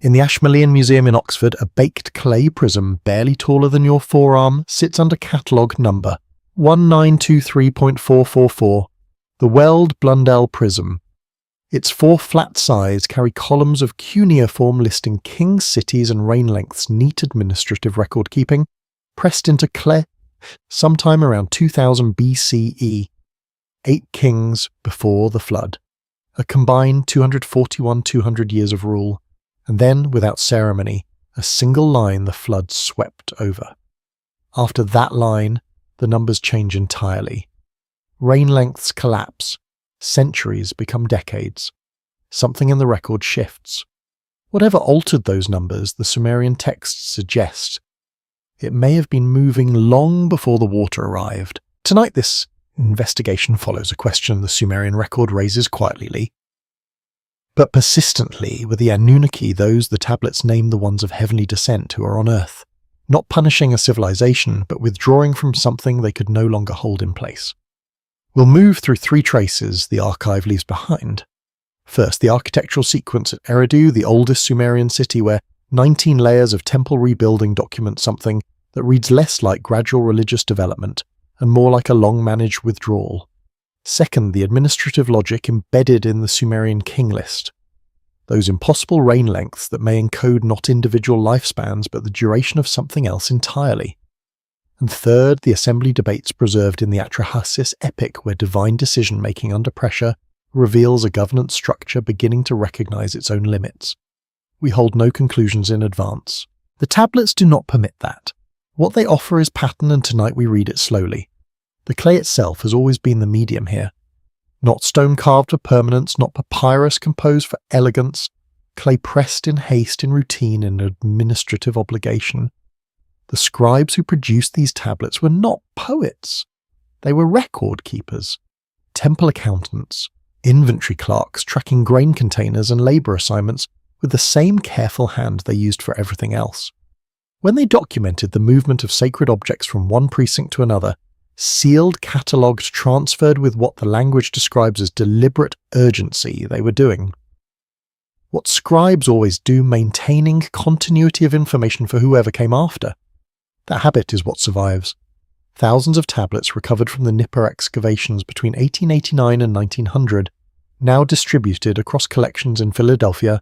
In the Ashmolean Museum in Oxford, a baked clay prism barely taller than your forearm sits under catalogue number 1923.444, the Weld Blundell Prism. Its 4 flat sides carry columns of cuneiform listing kings, cities and reign lengths, neat administrative record keeping, pressed into clay sometime around 2000 BCE, 8 kings before the flood, a combined 200 years of rule, and then, without ceremony, a single line the flood swept over. After that line, the numbers change entirely. Reign lengths collapse, centuries become decades. Something in the record shifts. Whatever altered those numbers, the Sumerian texts suggest it may have been moving long before the water arrived. Tonight this investigation follows a question the Sumerian record raises quietly, but persistently with the Anunnaki, those the tablets name the ones of heavenly descent who are on Earth, not punishing a civilization, but withdrawing from something they could no longer hold in place. We'll move through 3 traces the archive leaves behind. First, the architectural sequence at Eridu, the oldest Sumerian city, where 19 layers of temple rebuilding document something that reads less like gradual religious development and more like a long-managed withdrawal. Second, the administrative logic embedded in the Sumerian King List. Those impossible reign lengths that may encode not individual lifespans but the duration of something else entirely. And third, the assembly debates preserved in the Atrahasis epic, where divine decision-making under pressure reveals a governance structure beginning to recognize its own limits. We hold no conclusions in advance. The tablets do not permit that. What they offer is pattern, and tonight we read it slowly. The clay itself has always been the medium here. Not stone carved for permanence, not papyrus composed for elegance, clay pressed in haste, in routine, in administrative obligation. The scribes who produced these tablets were not poets. They were record keepers, temple accountants, inventory clerks tracking grain containers and labour assignments with the same careful hand they used for everything else. When they documented the movement of sacred objects from one precinct to another, sealed, catalogued, transferred with what the language describes as deliberate urgency, they were doing what scribes always do, maintaining continuity of information for whoever came after. That habit is what survives. Thousands of tablets recovered from the Nippur excavations between 1889 and 1900, now distributed across collections in Philadelphia,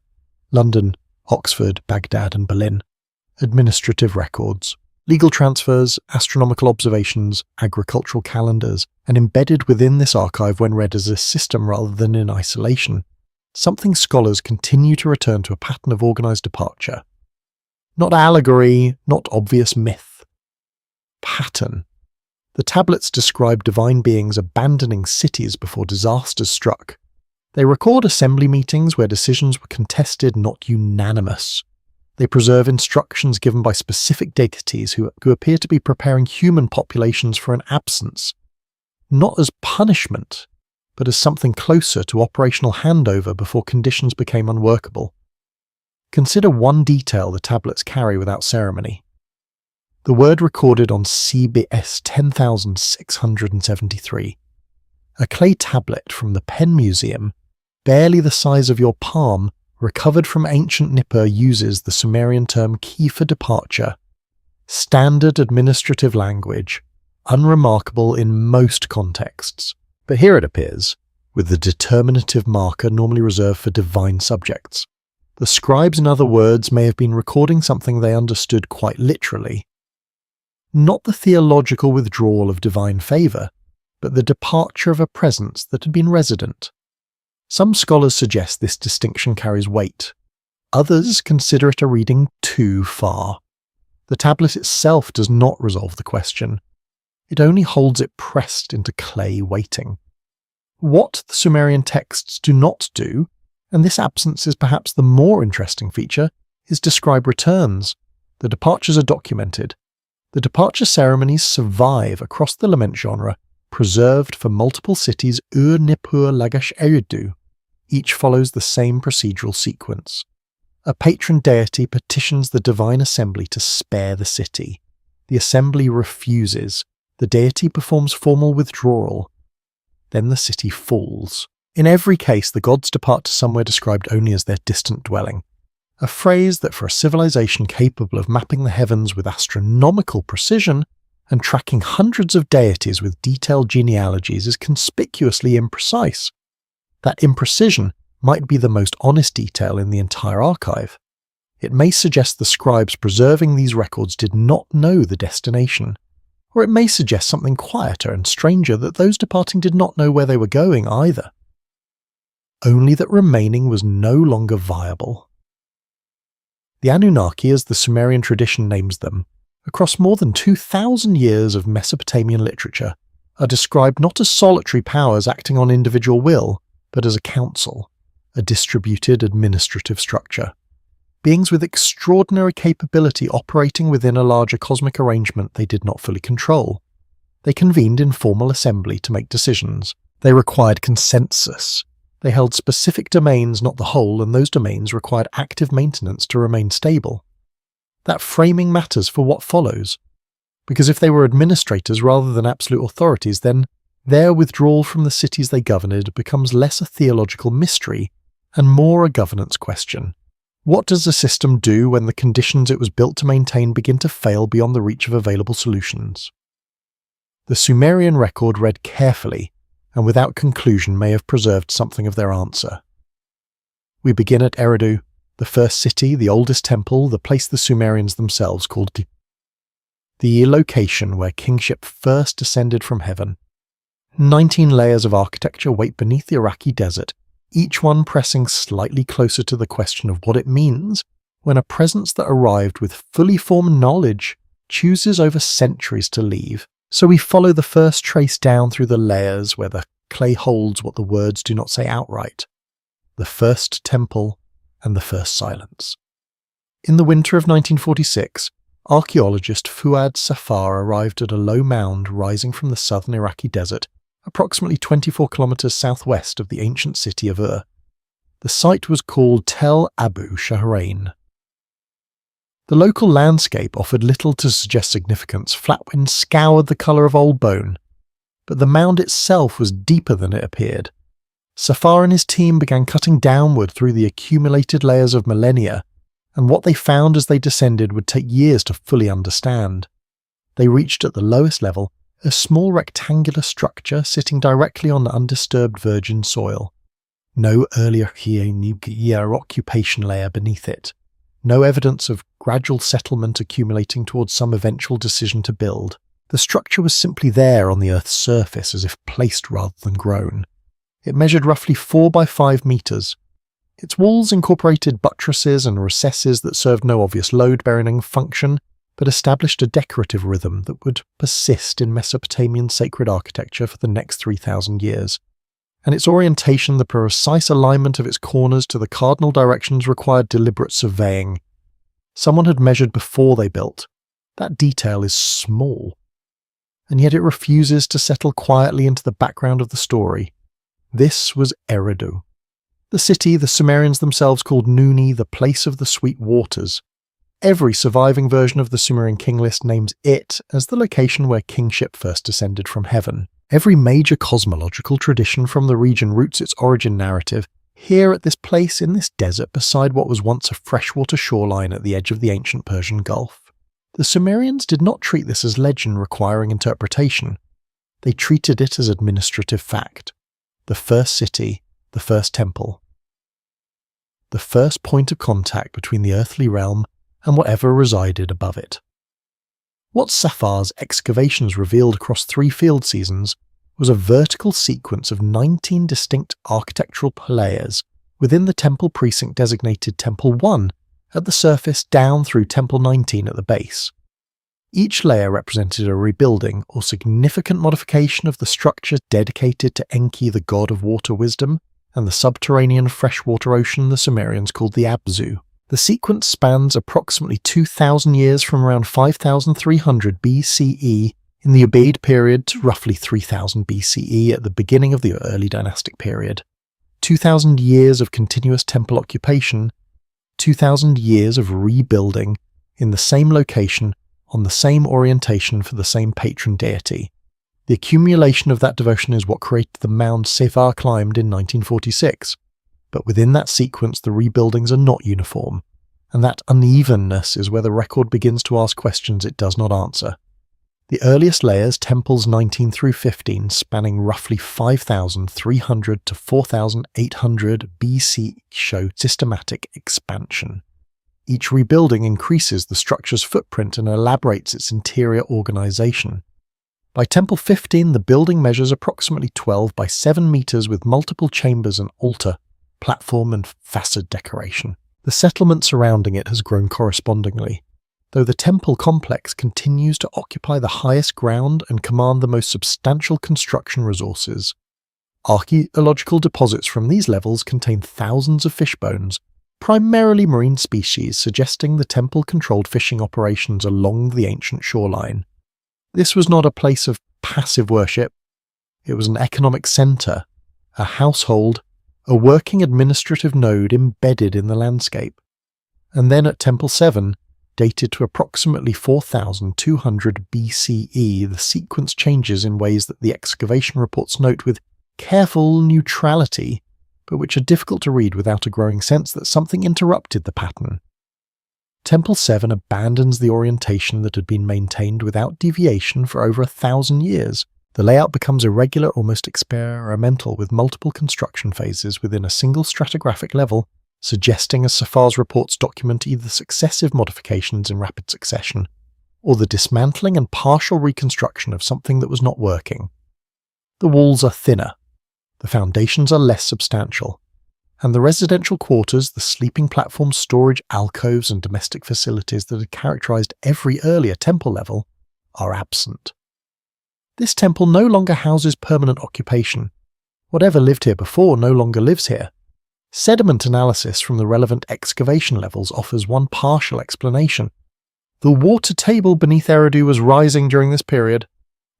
London, Oxford, Baghdad and Berlin. Administrative records, legal transfers, astronomical observations, agricultural calendars, and embedded within this archive when read as a system rather than in isolation, something scholars continue to return to a pattern of organized departure. Not allegory, not obvious myth. Pattern. The tablets describe divine beings abandoning cities before disasters struck. They record assembly meetings where decisions were contested, not unanimous. They preserve instructions given by specific deities who appear to be preparing human populations for an absence, not as punishment, but as something closer to operational handover before conditions became unworkable. Consider one detail the tablets carry without ceremony. The word recorded on CBS 10,673. A clay tablet from the Penn Museum, barely the size of your palm, recovered from ancient Nippur, uses the Sumerian term key for departure. Standard administrative language, unremarkable in most contexts. But here it appears, with the determinative marker normally reserved for divine subjects. The scribes, in other words, may have been recording something they understood quite literally. Not the theological withdrawal of divine favour, but the departure of a presence that had been resident. Some scholars suggest this distinction carries weight. Others consider it a reading too far. The tablet itself does not resolve the question. It only holds it pressed into clay waiting. What the Sumerian texts do not do, and this absence is perhaps the more interesting feature, is describe returns. The departures are documented. The departure ceremonies survive across the lament genre, preserved for multiple cities Nippur, Lagash, Eridu. Each follows the same procedural sequence. A patron deity petitions the divine assembly to spare the city. The assembly refuses. The deity performs formal withdrawal. Then the city falls. In every case, the gods depart to somewhere described only as their distant dwelling. a phrase that for a civilization capable of mapping the heavens with astronomical precision and tracking hundreds of deities with detailed genealogies is conspicuously imprecise. That imprecision might be the most honest detail in the entire archive. It may suggest the scribes preserving these records did not know the destination, or it may suggest something quieter and stranger, that those departing did not know where they were going either. Only that remaining was no longer viable. The Anunnaki, as the Sumerian tradition names them, across more than 2,000 years of Mesopotamian literature, are described not as solitary powers acting on individual will, but as a council, a distributed administrative structure. Beings with extraordinary capability operating within a larger cosmic arrangement they did not fully control. They convened in formal assembly to make decisions. They required consensus. They held specific domains, not the whole, and those domains required active maintenance to remain stable. That framing matters for what follows, because if they were administrators rather than absolute authorities, then their withdrawal from the cities they governed becomes less a theological mystery and more a governance question. What does a system do when the conditions it was built to maintain begin to fail beyond the reach of available solutions? The Sumerian record read carefully and without conclusion may have preserved something of their answer. We begin at Eridu, the first city, the oldest temple, the place the Sumerians themselves called the location where kingship first descended from heaven. 19 layers of architecture wait beneath the Iraqi desert, each one pressing slightly closer to the question of what it means when a presence that arrived with fully formed knowledge chooses over centuries to leave. So we follow the first trace down through the layers where the clay holds what the words do not say outright. The first temple and the first silence. In the winter of 1946, archaeologist Fuad Safar arrived at a low mound rising from the southern Iraqi desert, approximately 24 kilometers southwest of the ancient city of Ur. The site was called Tel Abu Shahrain. The local landscape offered little to suggest significance. Flat winds scoured the colour of old bone, but the mound itself was deeper than it appeared. Safar and his team began cutting downward through the accumulated layers of millennia, and what they found as they descended would take years to fully understand. They reached at the lowest level a small rectangular structure sitting directly on the undisturbed virgin soil. No earlier occupation layer beneath it. No evidence of gradual settlement accumulating towards some eventual decision to build. The structure was simply there on the Earth's surface as if placed rather than grown. It measured roughly 4 by 5 meters. Its walls incorporated buttresses and recesses that served no obvious load-bearing function, but established a decorative rhythm that would persist in Mesopotamian sacred architecture for the next 3,000 years. And its orientation, the precise alignment of its corners to the cardinal directions, required deliberate surveying. Someone had measured before they built. That detail is small, and yet it refuses to settle quietly into the background of the story. This was Eridu, the city the Sumerians themselves called Nuni, the place of the sweet waters. Every surviving version of the Sumerian King List names it as the location where kingship first descended from heaven. Every major cosmological tradition from the region roots its origin narrative here at this place in this desert beside what was once a freshwater shoreline at the edge of the ancient Persian Gulf. The Sumerians did not treat this as legend requiring interpretation. They treated it as administrative fact. The first city, the first temple. The first point of contact between the earthly realm and whatever resided above it. What Safar's excavations revealed across 3 field seasons was a vertical sequence of 19 distinct architectural layers within the temple precinct designated Temple 1 at the surface down through Temple 19 at the base. Each layer represented a rebuilding or significant modification of the structure dedicated to Enki, the god of water wisdom, and the subterranean freshwater ocean the Sumerians called the Abzu. The sequence spans approximately 2,000 years from around 5,300 BCE in the Ubaid period to roughly 3,000 BCE at the beginning of the early dynastic period. 2,000 years of continuous temple occupation, 2,000 years of rebuilding in the same location on the same orientation for the same patron deity. The accumulation of that devotion is what created the mound Safar climbed in 1946. But within that sequence, the rebuildings are not uniform. and that unevenness is where the record begins to ask questions it does not answer. The earliest layers, temples 19 through 15, spanning roughly 5,300 to 4,800 BC, show systematic expansion. Each rebuilding increases the structure's footprint and elaborates its interior organization. By Temple 15, the building measures approximately 12 by 7 meters with multiple chambers and altar, platform and facade decoration. The settlement surrounding it has grown correspondingly, though the temple complex continues to occupy the highest ground and command the most substantial construction resources. Archaeological deposits from these levels contain thousands of fish bones, primarily marine species, suggesting the temple controlled fishing operations along the ancient shoreline. This was not a place of passive worship. It was an economic center, a household, a working administrative node embedded in the landscape. And then at Temple 7, dated to approximately 4,200 BCE, the sequence changes in ways that the excavation reports note with careful neutrality, but which are difficult to read without a growing sense that something interrupted the pattern. Temple 7 abandons the orientation that had been maintained without deviation for over 1,000 years. The layout becomes irregular, almost experimental, with multiple construction phases within a single stratigraphic level, suggesting, as Safar's reports document, either successive modifications in rapid succession, or the dismantling and partial reconstruction of something that was not working. The walls are thinner, the foundations are less substantial, and the residential quarters, the sleeping platforms, storage, alcoves, and domestic facilities that had characterized every earlier temple level are absent. This temple no longer houses permanent occupation. Whatever lived here before no longer lives here. Sediment analysis from the relevant excavation levels offers one partial explanation. The water table beneath Eridu was rising during this period.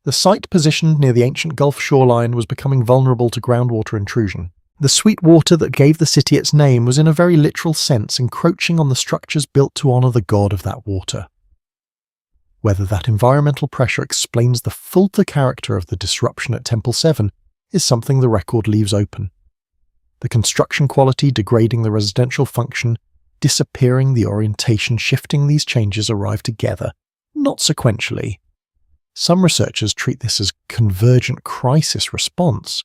The site positioned near the ancient Gulf shoreline was becoming vulnerable to groundwater intrusion. The sweet water that gave the city its name was in a very literal sense encroaching on the structures built to honor the god of that water. Whether that environmental pressure explains the fuller character of the disruption at Temple 7 is something the record leaves open. The construction quality degrading the residential function, disappearing the orientation shifting these changes arrive together, not sequentially. Some researchers treat this as convergent crisis response.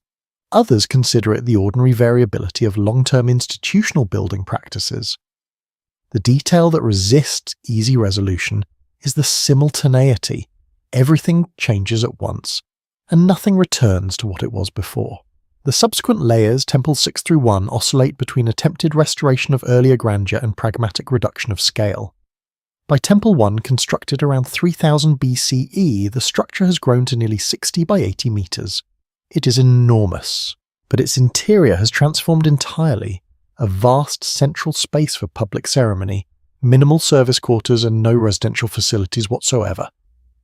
Others consider it the ordinary variability of long-term institutional building practices. The detail that resists easy resolution is the simultaneity. Everything changes at once, and nothing returns to what it was before. The subsequent layers, Temples 6 through 1, oscillate between attempted restoration of earlier grandeur and pragmatic reduction of scale. By Temple 1, constructed around 3000 BCE, the structure has grown to nearly 60 by 80 meters. It is enormous, but its interior has transformed entirely, a vast central space for public ceremony, minimal service quarters and no residential facilities whatsoever.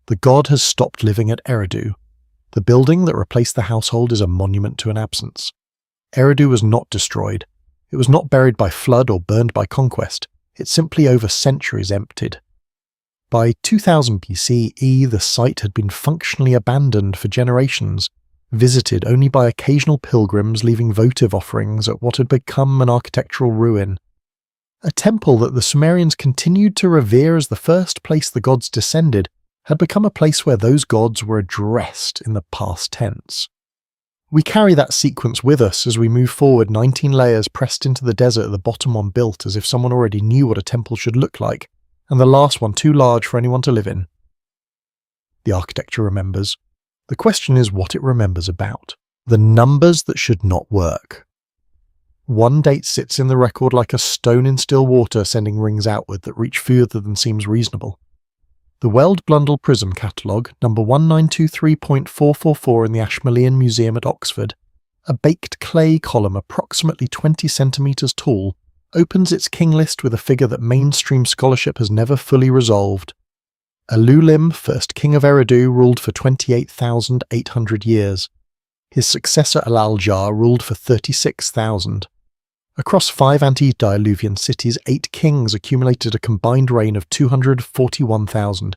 The god has stopped living at Eridu. The building that replaced the household is a monument to an absence. Eridu was not destroyed. It was not buried by flood or burned by conquest. It simply over centuries emptied. By 2000 BCE, the site had been functionally abandoned for generations, visited only by occasional pilgrims leaving votive offerings at what had become an architectural ruin. A temple that the Sumerians continued to revere as the first place the gods descended had become a place where those gods were addressed in the past tense. We carry that sequence with us as we move forward, 19 layers pressed into the desert at the bottom one built as if someone already knew what a temple should look like, and the last one too large for anyone to live in. The architecture remembers. The question is what it remembers about. The numbers that should not work. One date sits in the record like a stone in still water, sending rings outward that reach further than seems reasonable. The Weld Blundell Prism Catalogue, number 1923.444 in the Ashmolean Museum at Oxford, a baked clay column approximately 20 centimetres tall, opens its king list with a figure that mainstream scholarship has never fully resolved. Alulim, first king of Eridu, ruled for 28,800 years. His successor Al-Jar ruled for 36,000. Across 5 antediluvian cities, 8 kings accumulated a combined reign of 241,000,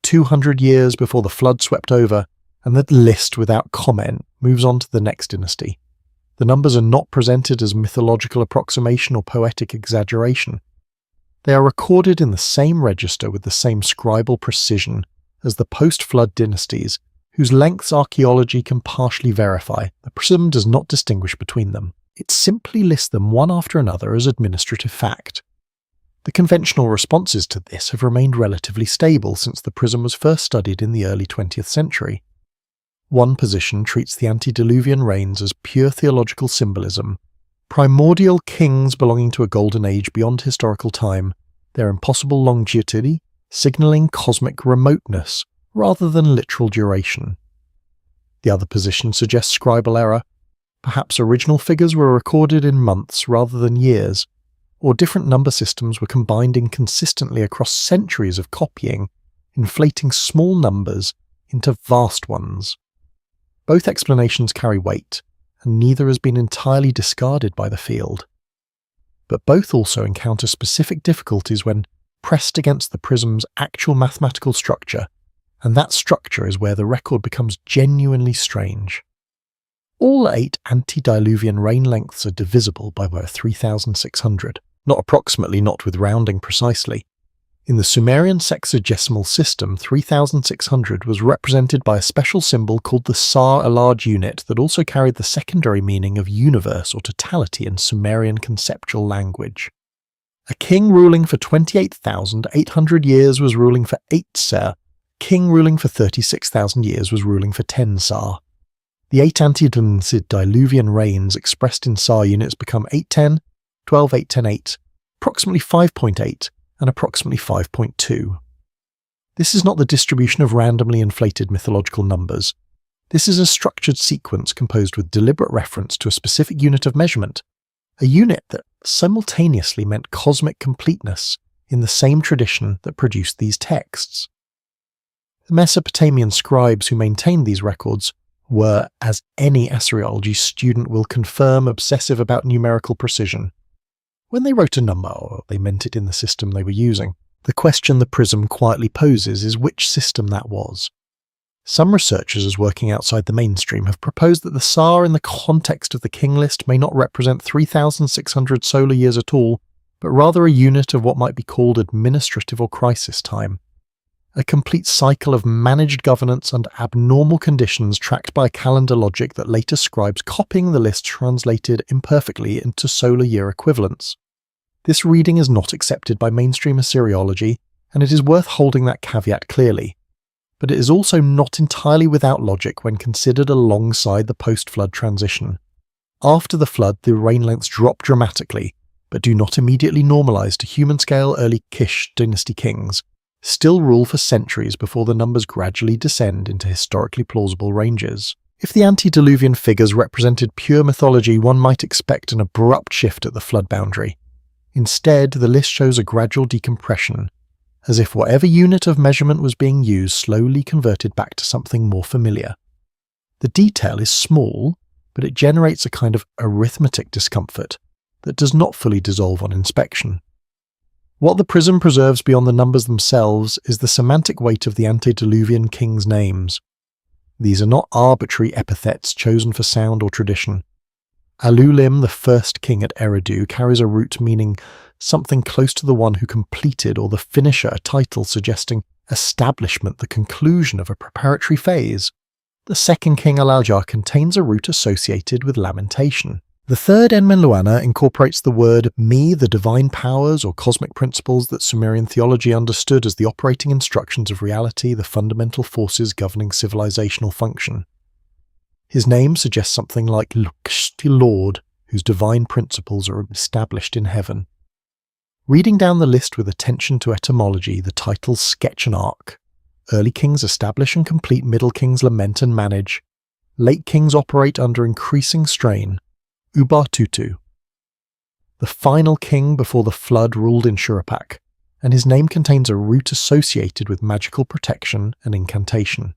200 years before the flood swept over, and that list without comment moves on to the next dynasty. The numbers are not presented as mythological approximation or poetic exaggeration. They are recorded in the same register with the same scribal precision as the post-flood dynasties, whose lengths archaeology can partially verify. The prism does not distinguish between them. It simply lists them one after another as administrative fact. The conventional responses to this have remained relatively stable since the prism was first studied in the early 20th century. One position treats the antediluvian reigns as pure theological symbolism, primordial kings belonging to a golden age beyond historical time, their impossible longevity, signalling cosmic remoteness rather than literal duration. The other position suggests scribal error. Perhaps original figures were recorded in months rather than years, or different number systems were combined inconsistently across centuries of copying, inflating small numbers into vast ones. Both explanations carry weight, and neither has been entirely discarded by the field. But both also encounter specific difficulties when pressed against the prism's actual mathematical structure, and that structure is where the record becomes genuinely strange. All 8 antediluvian reign lengths are divisible by about 3,600, not approximately, not with rounding precisely. In the Sumerian sexagesimal system, 3,600 was represented by a special symbol called the Sar, a large unit that also carried the secondary meaning of universe or totality in Sumerian conceptual language. A king ruling for 28,800 years was ruling for 8 Ser. King ruling for 36,000 years was ruling for 10 Sar. The 8 antediluvian reigns expressed in Sar units become 810, 12, 810, 8, approximately 5.8, and approximately 5.2. This is not the distribution of randomly inflated mythological numbers. This is a structured sequence composed with deliberate reference to a specific unit of measurement, a unit that simultaneously meant cosmic completeness in the same tradition that produced these texts. The Mesopotamian scribes who maintained these records were, as any Assyriology student will confirm, obsessive about numerical precision. When they wrote a number, they meant it in the system they were using. The question the prism quietly poses is which system that was. Some researchers working outside the mainstream have proposed that the Sar in the context of the King List may not represent 3,600 solar years at all, but rather a unit of what might be called administrative or crisis time. A complete cycle of managed governance under abnormal conditions tracked by a calendar logic that later scribes copying the list translated imperfectly into solar year equivalents. This reading is not accepted by mainstream Assyriology, and it is worth holding that caveat clearly. But it is also not entirely without logic when considered alongside the post-flood transition. After the flood, the reign lengths drop dramatically, but do not immediately normalize to human-scale early Kish dynasty kings, still rule for centuries before the numbers gradually descend into historically plausible ranges. If the antediluvian figures represented pure mythology, one might expect an abrupt shift at the flood boundary. Instead, the list shows a gradual decompression, as if whatever unit of measurement was being used slowly converted back to something more familiar. The detail is small, but it generates a kind of arithmetic discomfort that does not fully dissolve on inspection. What the prism preserves beyond the numbers themselves is the semantic weight of the antediluvian kings' names. These are not arbitrary epithets chosen for sound or tradition. Alulim, the first king at Eridu, carries a root meaning something close to the one who completed, or the finisher, a title suggesting establishment, the conclusion of a preparatory phase. The second king, Alaljar, contains a root associated with lamentation. The third Enmenluana incorporates the word Mi, the divine powers or cosmic principles that Sumerian theology understood as the operating instructions of reality, the fundamental forces governing civilizational function. His name suggests something like Lukshti Lord, whose divine principles are established in heaven. Reading down the list with attention to etymology, the titles sketch an arc. Early kings establish and complete, middle kings lament and manage. Late kings operate under increasing strain. Ubatutu. The final king before the flood ruled in Shuruppak, and his name contains a root associated with magical protection and incantation.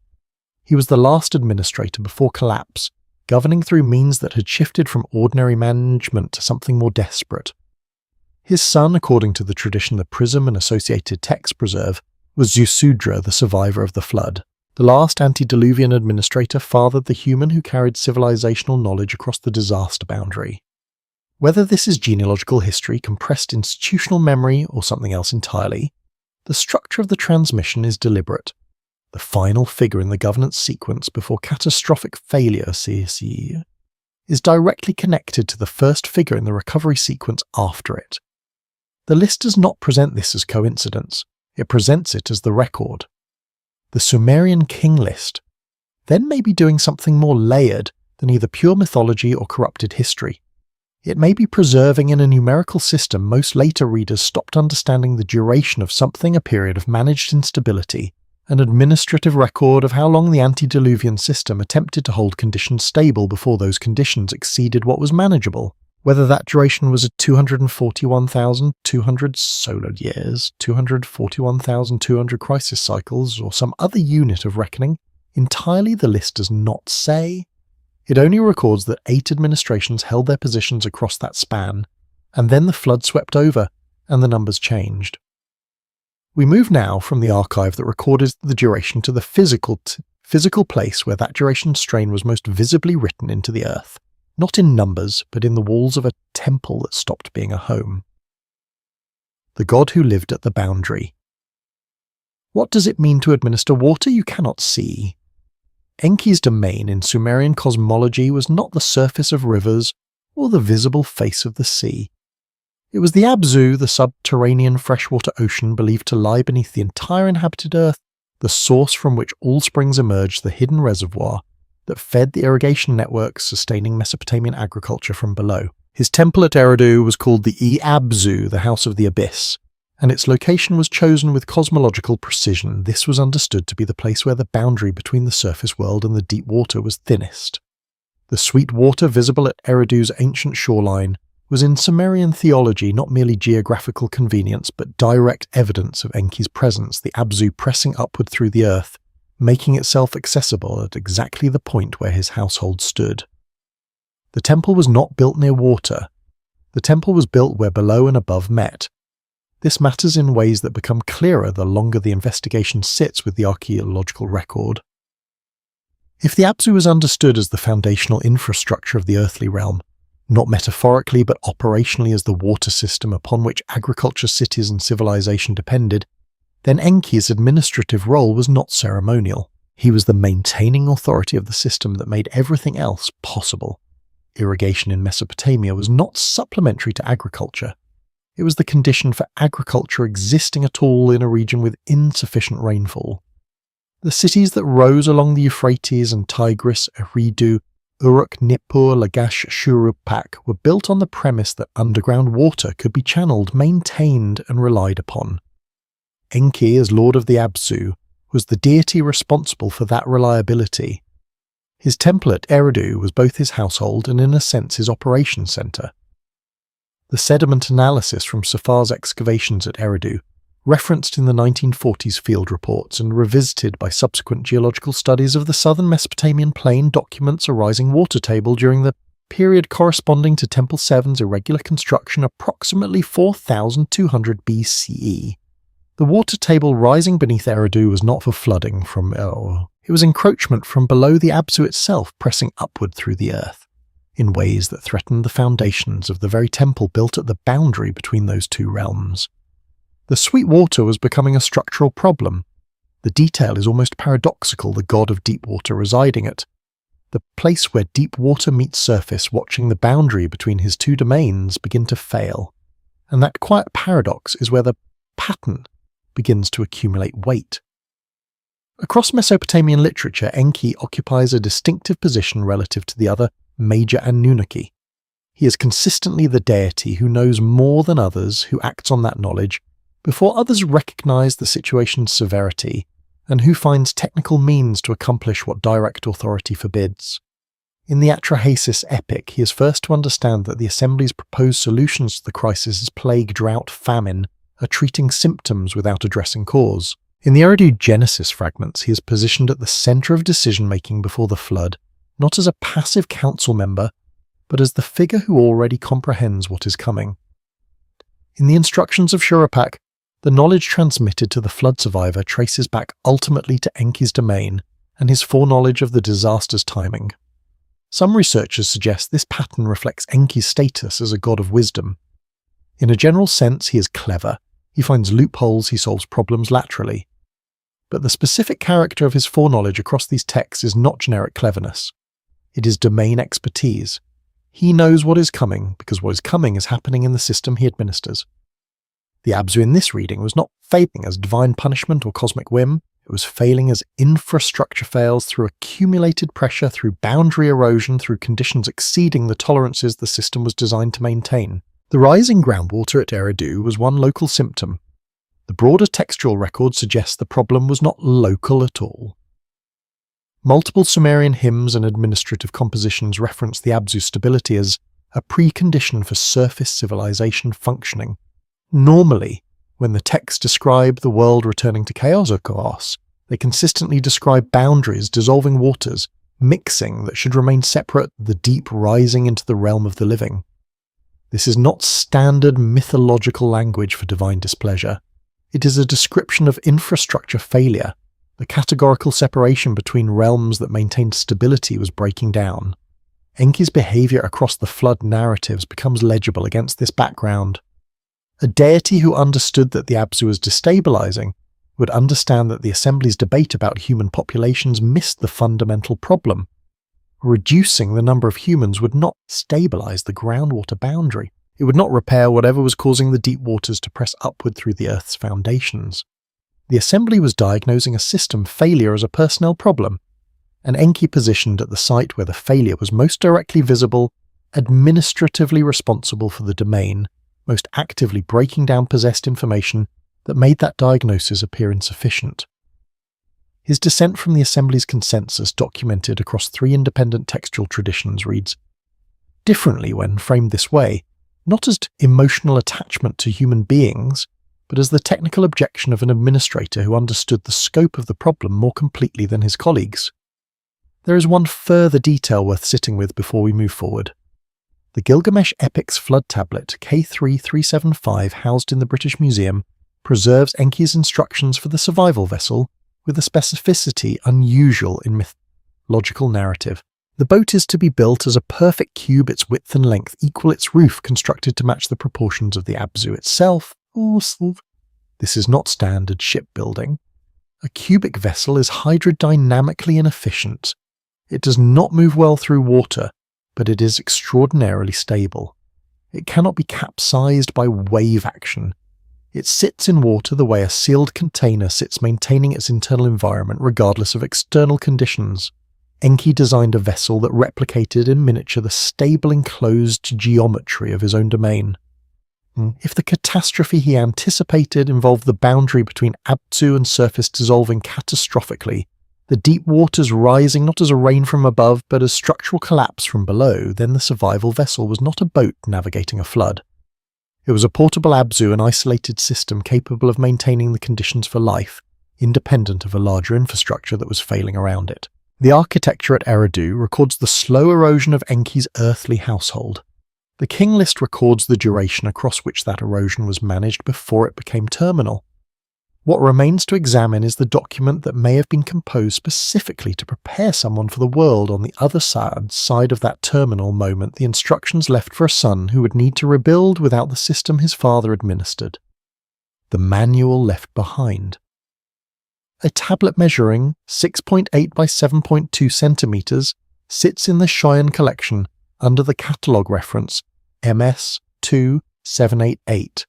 He was the last administrator before collapse, governing through means that had shifted from ordinary management to something more desperate. His son, according to the tradition the prism and associated texts preserve, was Zusudra, the survivor of the flood. The last antediluvian administrator fathered the human who carried civilizational knowledge across the disaster boundary. Whether this is genealogical history, compressed institutional memory, or something else entirely, the structure of the transmission is deliberate. The final figure in the governance sequence before catastrophic failure is directly connected to the first figure in the recovery sequence after it. The list does not present this as coincidence, it presents it as the record. The Sumerian King List then may be doing something more layered than either pure mythology or corrupted history. It may be preserving in a numerical system most later readers stopped understanding the duration of something, a period of managed instability, an administrative record of how long the antediluvian system attempted to hold conditions stable before those conditions exceeded what was manageable. Whether that duration was 241,200 solar years, 241,200 crisis cycles, or some other unit of reckoning, entirely the list does not say. It only records that 8 administrations held their positions across that span, and then the flood swept over, and the numbers changed. We move now from the archive that recorded the duration to the physical place where that duration strain was most visibly written into the earth, not in numbers, but in the walls of a temple that stopped being a home. The god who lived at the boundary. What does it mean to administer water you cannot see? Enki's domain in Sumerian cosmology was not the surface of rivers or the visible face of the sea. It was the Abzu, the subterranean freshwater ocean believed to lie beneath the entire inhabited earth, the source from which all springs emerged, the hidden reservoir that fed the irrigation networks sustaining Mesopotamian agriculture from below. His temple at Eridu was called the Abzu, the House of the Abyss, and its location was chosen with cosmological precision. This was understood to be the place where the boundary between the surface world and the deep water was thinnest. The sweet water visible at Eridu's ancient shoreline was in Sumerian theology not merely geographical convenience but direct evidence of Enki's presence, the Abzu pressing upward through the earth, making itself accessible at exactly the point where his household stood. The temple was not built near water. The temple was built where below and above met. This matters in ways that become clearer the longer the investigation sits with the archaeological record. If the Abzu is understood as the foundational infrastructure of the earthly realm, not metaphorically but operationally as the water system upon which agriculture, cities and civilization depended, then Enki's administrative role was not ceremonial. He was the maintaining authority of the system that made everything else possible. Irrigation in Mesopotamia was not supplementary to agriculture. It was the condition for agriculture existing at all in a region with insufficient rainfall. The cities that rose along the Euphrates and Tigris, Eridu, Uruk, Nippur, Lagash, Shuruppak were built on the premise that underground water could be channeled, maintained and relied upon. Enki, as lord of the Abzu, was the deity responsible for that reliability. His temple at Eridu was both his household and in a sense his operations centre. The sediment analysis from Safar's excavations at Eridu, referenced in the 1940s field reports and revisited by subsequent geological studies of the southern Mesopotamian plain, documents a rising water table during the period corresponding to Temple 7's irregular construction approximately 4200 BCE. The water table rising beneath Eridu was not for flooding from it was encroachment from below the Abzu itself pressing upward through the earth, in ways that threatened the foundations of the very temple built at the boundary between those two realms. The sweet water was becoming a structural problem. The detail is almost paradoxical, the god of deep water residing at the place where deep water meets surface, watching the boundary between his two domains begin to fail. And that quiet paradox is where the pattern begins to accumulate weight. Across Mesopotamian literature, Enki occupies a distinctive position relative to the other major Anunnaki. He is consistently the deity who knows more than others, who acts on that knowledge before others recognize the situation's severity, and who finds technical means to accomplish what direct authority forbids. In the Atrahasis epic, he is first to understand that the assembly's proposed solutions to the crisis is plague, drought, famine, are treating symptoms without addressing cause. In the Eridu Genesis fragments, he is positioned at the center of decision-making before the flood, not as a passive council member, but as the figure who already comprehends what is coming. In the instructions of Shuruppak, the knowledge transmitted to the flood survivor traces back ultimately to Enki's domain and his foreknowledge of the disaster's timing. Some researchers suggest this pattern reflects Enki's status as a god of wisdom. In a general sense, he is clever. He finds loopholes, he solves problems laterally. But the specific character of his foreknowledge across these texts is not generic cleverness. It is domain expertise. He knows what is coming because what is coming is happening in the system he administers. The Abzu in this reading was not failing as divine punishment or cosmic whim. It was failing as infrastructure fails through accumulated pressure, through boundary erosion, through conditions exceeding the tolerances the system was designed to maintain. The rising groundwater at Eridu was one local symptom. The broader textual record suggests the problem was not local at all. Multiple Sumerian hymns and administrative compositions reference the Abzu stability as a precondition for surface civilization functioning. Normally, when the texts describe the world returning to chaos or chaos, they consistently describe boundaries, dissolving waters, mixing that should remain separate, the deep rising into the realm of the living. This is not standard mythological language for divine displeasure. It is a description of infrastructure failure. The categorical separation between realms that maintained stability was breaking down. Enki's behavior across the flood narratives becomes legible against this background. A deity who understood that the Abzu was destabilizing would understand that the Assembly's debate about human populations missed the fundamental problem. Reducing the number of humans would not stabilize the groundwater boundary. It would not repair whatever was causing the deep waters to press upward through the Earth's foundations. The Assembly was diagnosing a system failure as a personnel problem, and Enki positioned at the site where the failure was most directly visible, administratively responsible for the domain, most actively breaking down possessed information that made that diagnosis appear insufficient. His dissent from the Assembly's consensus, documented across 3 independent textual traditions, reads differently when framed this way, not as emotional attachment to human beings, but as the technical objection of an administrator who understood the scope of the problem more completely than his colleagues. There is one further detail worth sitting with before we move forward. The Gilgamesh Epic's flood tablet K3375, housed in the British Museum, preserves Enki's instructions for the survival vessel with a specificity unusual in mythological narrative. The boat is to be built as a perfect cube, its width and length equal its roof, constructed to match the proportions of the Abzu itself. This is not standard shipbuilding. A cubic vessel is hydrodynamically inefficient. It does not move well through water, but it is extraordinarily stable. It cannot be capsized by wave action. It sits in water the way a sealed container sits, maintaining its internal environment regardless of external conditions. Enki designed a vessel that replicated in miniature the stable enclosed geometry of his own domain. If the catastrophe he anticipated involved the boundary between Abzu and surface dissolving catastrophically, the deep waters rising not as a rain from above but as structural collapse from below, then the survival vessel was not a boat navigating a flood. It was a portable Abzu, an isolated system capable of maintaining the conditions for life, independent of a larger infrastructure that was failing around it. The architecture at Eridu records the slow erosion of Enki's earthly household. The King List records the duration across which that erosion was managed before it became terminal. What remains to examine is the document that may have been composed specifically to prepare someone for the world on the other side of that terminal moment, the instructions left for a son who would need to rebuild without the system his father administered. The manual left behind. A tablet measuring 6.8 by 7.2 centimeters sits in the Cheyenne collection under the catalogue reference MS2788.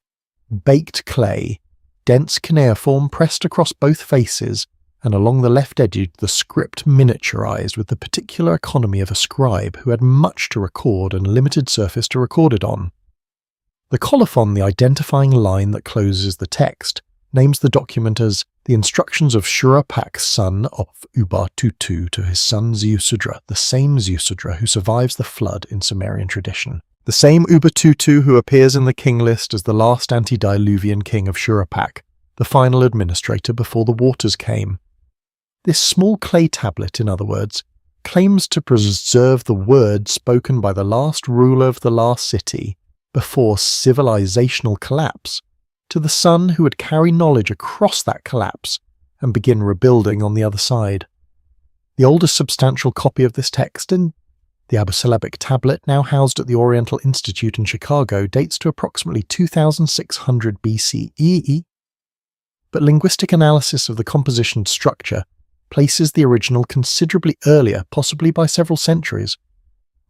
Baked clay, dense cuneiform pressed across both faces, and along the left edge the script miniaturized with the particular economy of a scribe who had much to record and limited surface to record it on. The colophon, the identifying line that closes the text, names the document as the instructions of Shuruppak, son of Uba-Tutu, to his son Ziusudra, the same Ziusudra who survives the flood in Sumerian tradition. The same Uba-Tutu who appears in the King List as the last antediluvian king of Shuruppak, the final administrator before the waters came. This small clay tablet, in other words, claims to preserve the words spoken by the last ruler of the last city before civilizational collapse, to the son who would carry knowledge across that collapse and begin rebuilding on the other side. The oldest substantial copy of this text, and The Abu tablet, now housed at the Oriental Institute in Chicago, dates to approximately 2600 BCE, but linguistic analysis of the composition structure places the original considerably earlier, possibly by several centuries.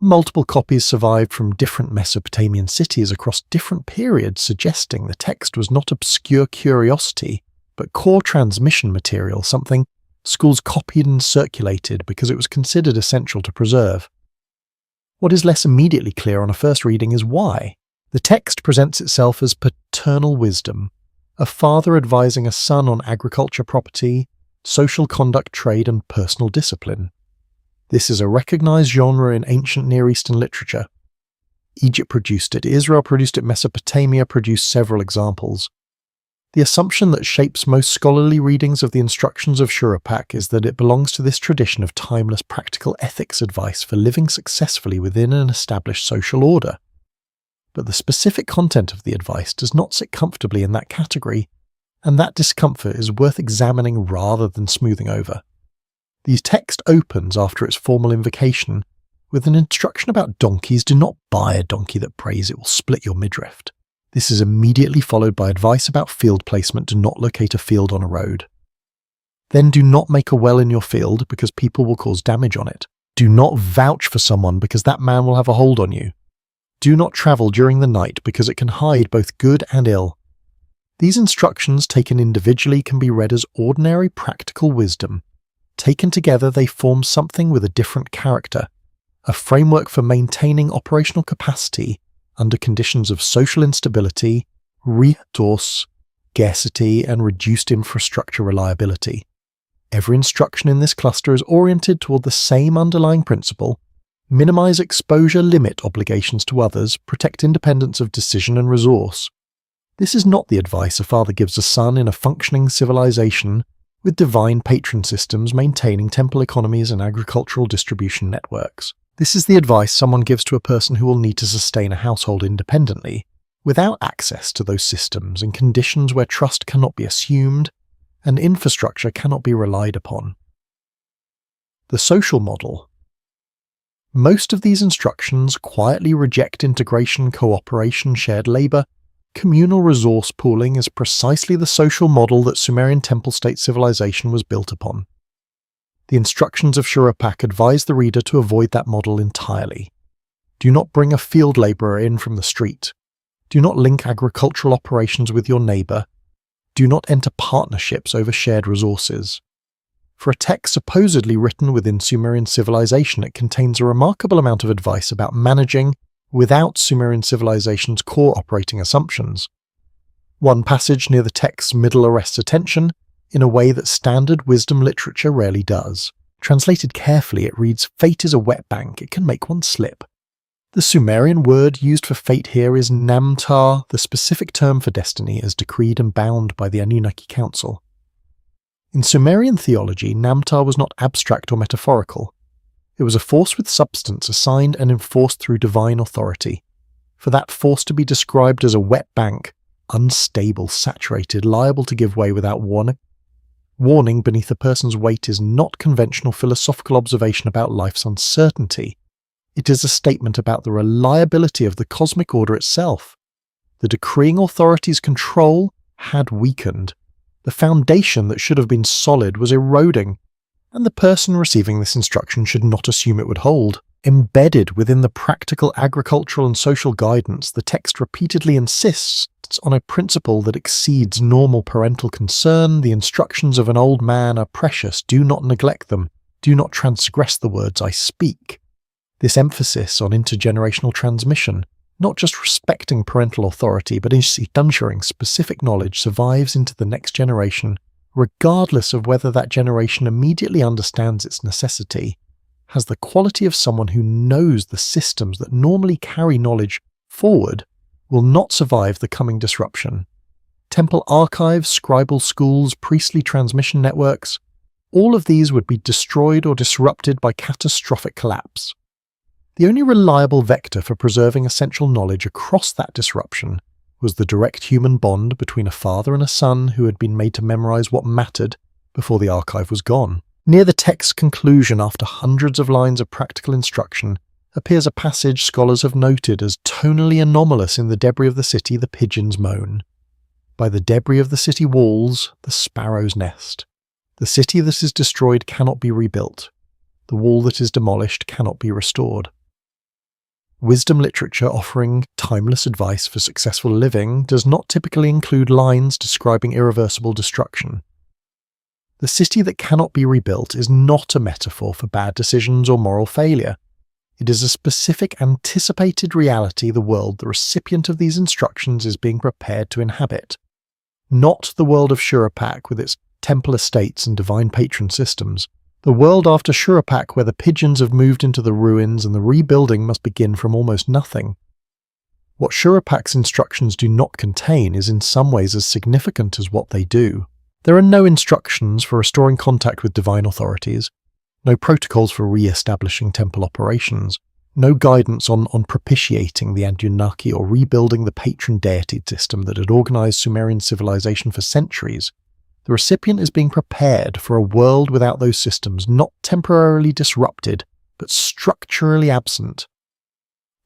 Multiple copies survived from different Mesopotamian cities across different periods, suggesting the text was not obscure curiosity, but core transmission material, something schools copied and circulated because it was considered essential to preserve. What is less immediately clear on a first reading is why. The text presents itself as paternal wisdom, a father advising a son on agriculture property, social conduct, trade, and personal discipline. This is a recognized genre in ancient Near Eastern literature. Egypt produced it, Israel produced it, Mesopotamia produced several examples. The assumption that shapes most scholarly readings of the instructions of Shuruppak is that it belongs to this tradition of timeless practical ethics advice for living successfully within an established social order. But the specific content of the advice does not sit comfortably in that category, and that discomfort is worth examining rather than smoothing over. The text opens after its formal invocation with an instruction about donkeys. Do not buy a donkey that prays, it will split your midriff. This is immediately followed by advice about field placement. Do not locate a field on a road. Then do not make a well in your field because people will cause damage on it. Do not vouch for someone because that man will have a hold on you. Do not travel during the night because it can hide both good and ill. These instructions, taken individually, can be read as ordinary practical wisdom. Taken together, they form something with a different character, a framework for maintaining operational capacity under conditions of social instability, resource scarcity, and reduced infrastructure reliability. Every instruction in this cluster is oriented toward the same underlying principle: minimize exposure, limit obligations to others, protect independence of decision and resource. This is not the advice a father gives a son in a functioning civilization with divine patron systems maintaining temple economies and agricultural distribution networks. This is the advice someone gives to a person who will need to sustain a household independently, without access to those systems in conditions where trust cannot be assumed and infrastructure cannot be relied upon. The social model. Most of these instructions quietly reject integration, cooperation, shared labor. Communal resource pooling is precisely the social model that Sumerian temple-state civilization was built upon. The instructions of Shuruppak advise the reader to avoid that model entirely. Do not bring a field laborer in from the street. Do not link agricultural operations with your neighbor. Do not enter partnerships over shared resources. For a text supposedly written within Sumerian civilization, it contains a remarkable amount of advice about managing without Sumerian civilization's core operating assumptions. One passage near the text's middle arrests attention in a way that standard wisdom literature rarely does. Translated carefully, it reads, "Fate is a wet bank, it can make one slip." The Sumerian word used for fate here is namtar, the specific term for destiny as decreed and bound by the Anunnaki Council. In Sumerian theology, namtar was not abstract or metaphorical. It was a force with substance assigned and enforced through divine authority. For that force to be described as a wet bank, unstable, saturated, liable to give way without warning beneath a person's weight, is not conventional philosophical observation about life's uncertainty. It is a statement about the reliability of the cosmic order itself. The decreeing authority's control had weakened. The foundation that should have been solid was eroding, and the person receiving this instruction should not assume it would hold. Embedded within the practical agricultural and social guidance, the text repeatedly insists on a principle that exceeds normal parental concern. The instructions of an old man are precious. Do not neglect them. Do not transgress the words I speak. This emphasis on intergenerational transmission, not just respecting parental authority, but ensuring specific knowledge survives into the next generation, regardless of whether that generation immediately understands its necessity, has the quality of someone who knows the systems that normally carry knowledge forward will not survive the coming disruption. Temple archives, scribal schools, priestly transmission networks, all of these would be destroyed or disrupted by catastrophic collapse. The only reliable vector for preserving essential knowledge across that disruption was the direct human bond between a father and a son who had been made to memorize what mattered before the archive was gone. Near the text's conclusion, after hundreds of lines of practical instruction, appears a passage scholars have noted as tonally anomalous in the debris of the city the pigeons moan. By the debris of the city walls, the sparrows nest. The city that is destroyed cannot be rebuilt. The wall that is demolished cannot be restored. Wisdom literature offering timeless advice for successful living does not typically include lines describing irreversible destruction. The city that cannot be rebuilt is not a metaphor for bad decisions or moral failure. It is a specific anticipated reality the world the recipient of these instructions is being prepared to inhabit. Not the world of Shuruppak with its temple estates and divine patron systems. The world after Shuruppak where the pigeons have moved into the ruins and the rebuilding must begin from almost nothing. What Shurupak's instructions do not contain is in some ways as significant as what they do. There are no instructions for restoring contact with divine authorities, no protocols for re-establishing temple operations, no guidance on propitiating the Anunnaki or rebuilding the patron deity system that had organized Sumerian civilization for centuries. The recipient is being prepared for a world without those systems, not temporarily disrupted, but structurally absent.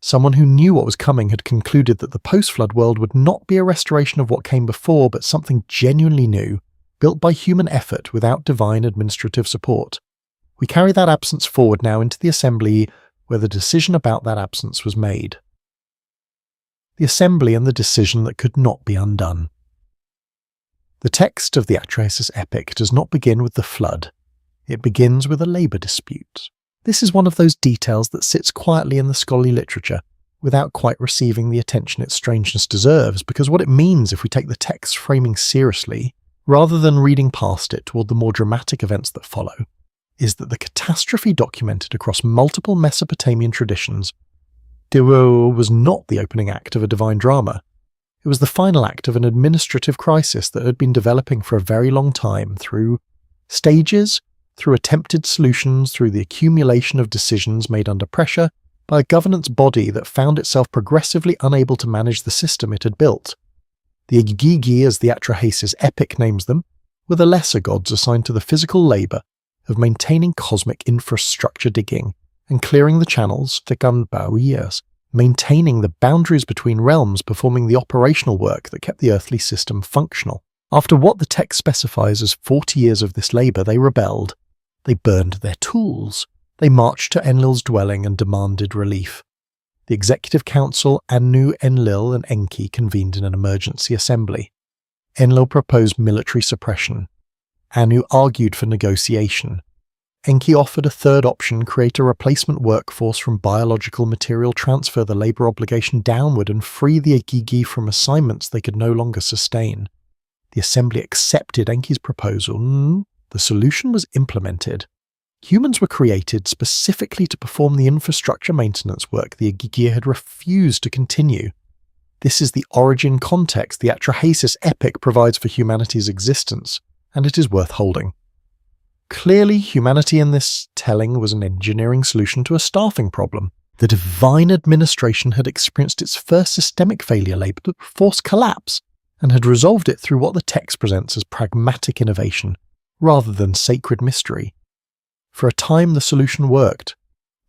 Someone who knew what was coming had concluded that the post-flood world would not be a restoration of what came before, but something genuinely new, built by human effort without divine administrative support. We carry that absence forward now into the assembly where the decision about that absence was made. The assembly and the decision that could not be undone. The text of the Atrahasis epic does not begin with the flood. It begins with a labour dispute. This is one of those details that sits quietly in the scholarly literature, without quite receiving the attention its strangeness deserves, because what it means if we take the text's framing seriously, rather than reading past it toward the more dramatic events that follow, is that the catastrophe documented across multiple Mesopotamian traditions was not the opening act of a divine drama. It was the final act of an administrative crisis that had been developing for a very long time through stages, through attempted solutions, through the accumulation of decisions made under pressure by a governance body that found itself progressively unable to manage the system it had built. The Igigi, as the Atrahasis epic names them, were the lesser gods assigned to the physical labour of maintaining cosmic infrastructure digging and clearing the channels, maintaining the boundaries between realms, performing the operational work that kept the earthly system functional. After what the text specifies as 40 years of this labour, they rebelled. They burned their tools. They marched to Enlil's dwelling and demanded relief. The Executive Council, Anu, Enlil, and Enki convened in an emergency assembly. Enlil proposed military suppression. Anu argued for negotiation. Enki offered a third option: create a replacement workforce from biological material, transfer the labour obligation downward, and free the Igigi from assignments they could no longer sustain. The assembly accepted Enki's proposal. The solution was implemented. Humans were created specifically to perform the infrastructure maintenance work the Igigi had refused to continue. This is the origin context the Atrahasis epic provides for humanity's existence, and it is worth holding. Clearly, humanity in this telling was an engineering solution to a staffing problem. The divine administration had experienced its first systemic failure labour to force collapse, and had resolved it through what the text presents as pragmatic innovation, rather than sacred mystery. For a time the solution worked.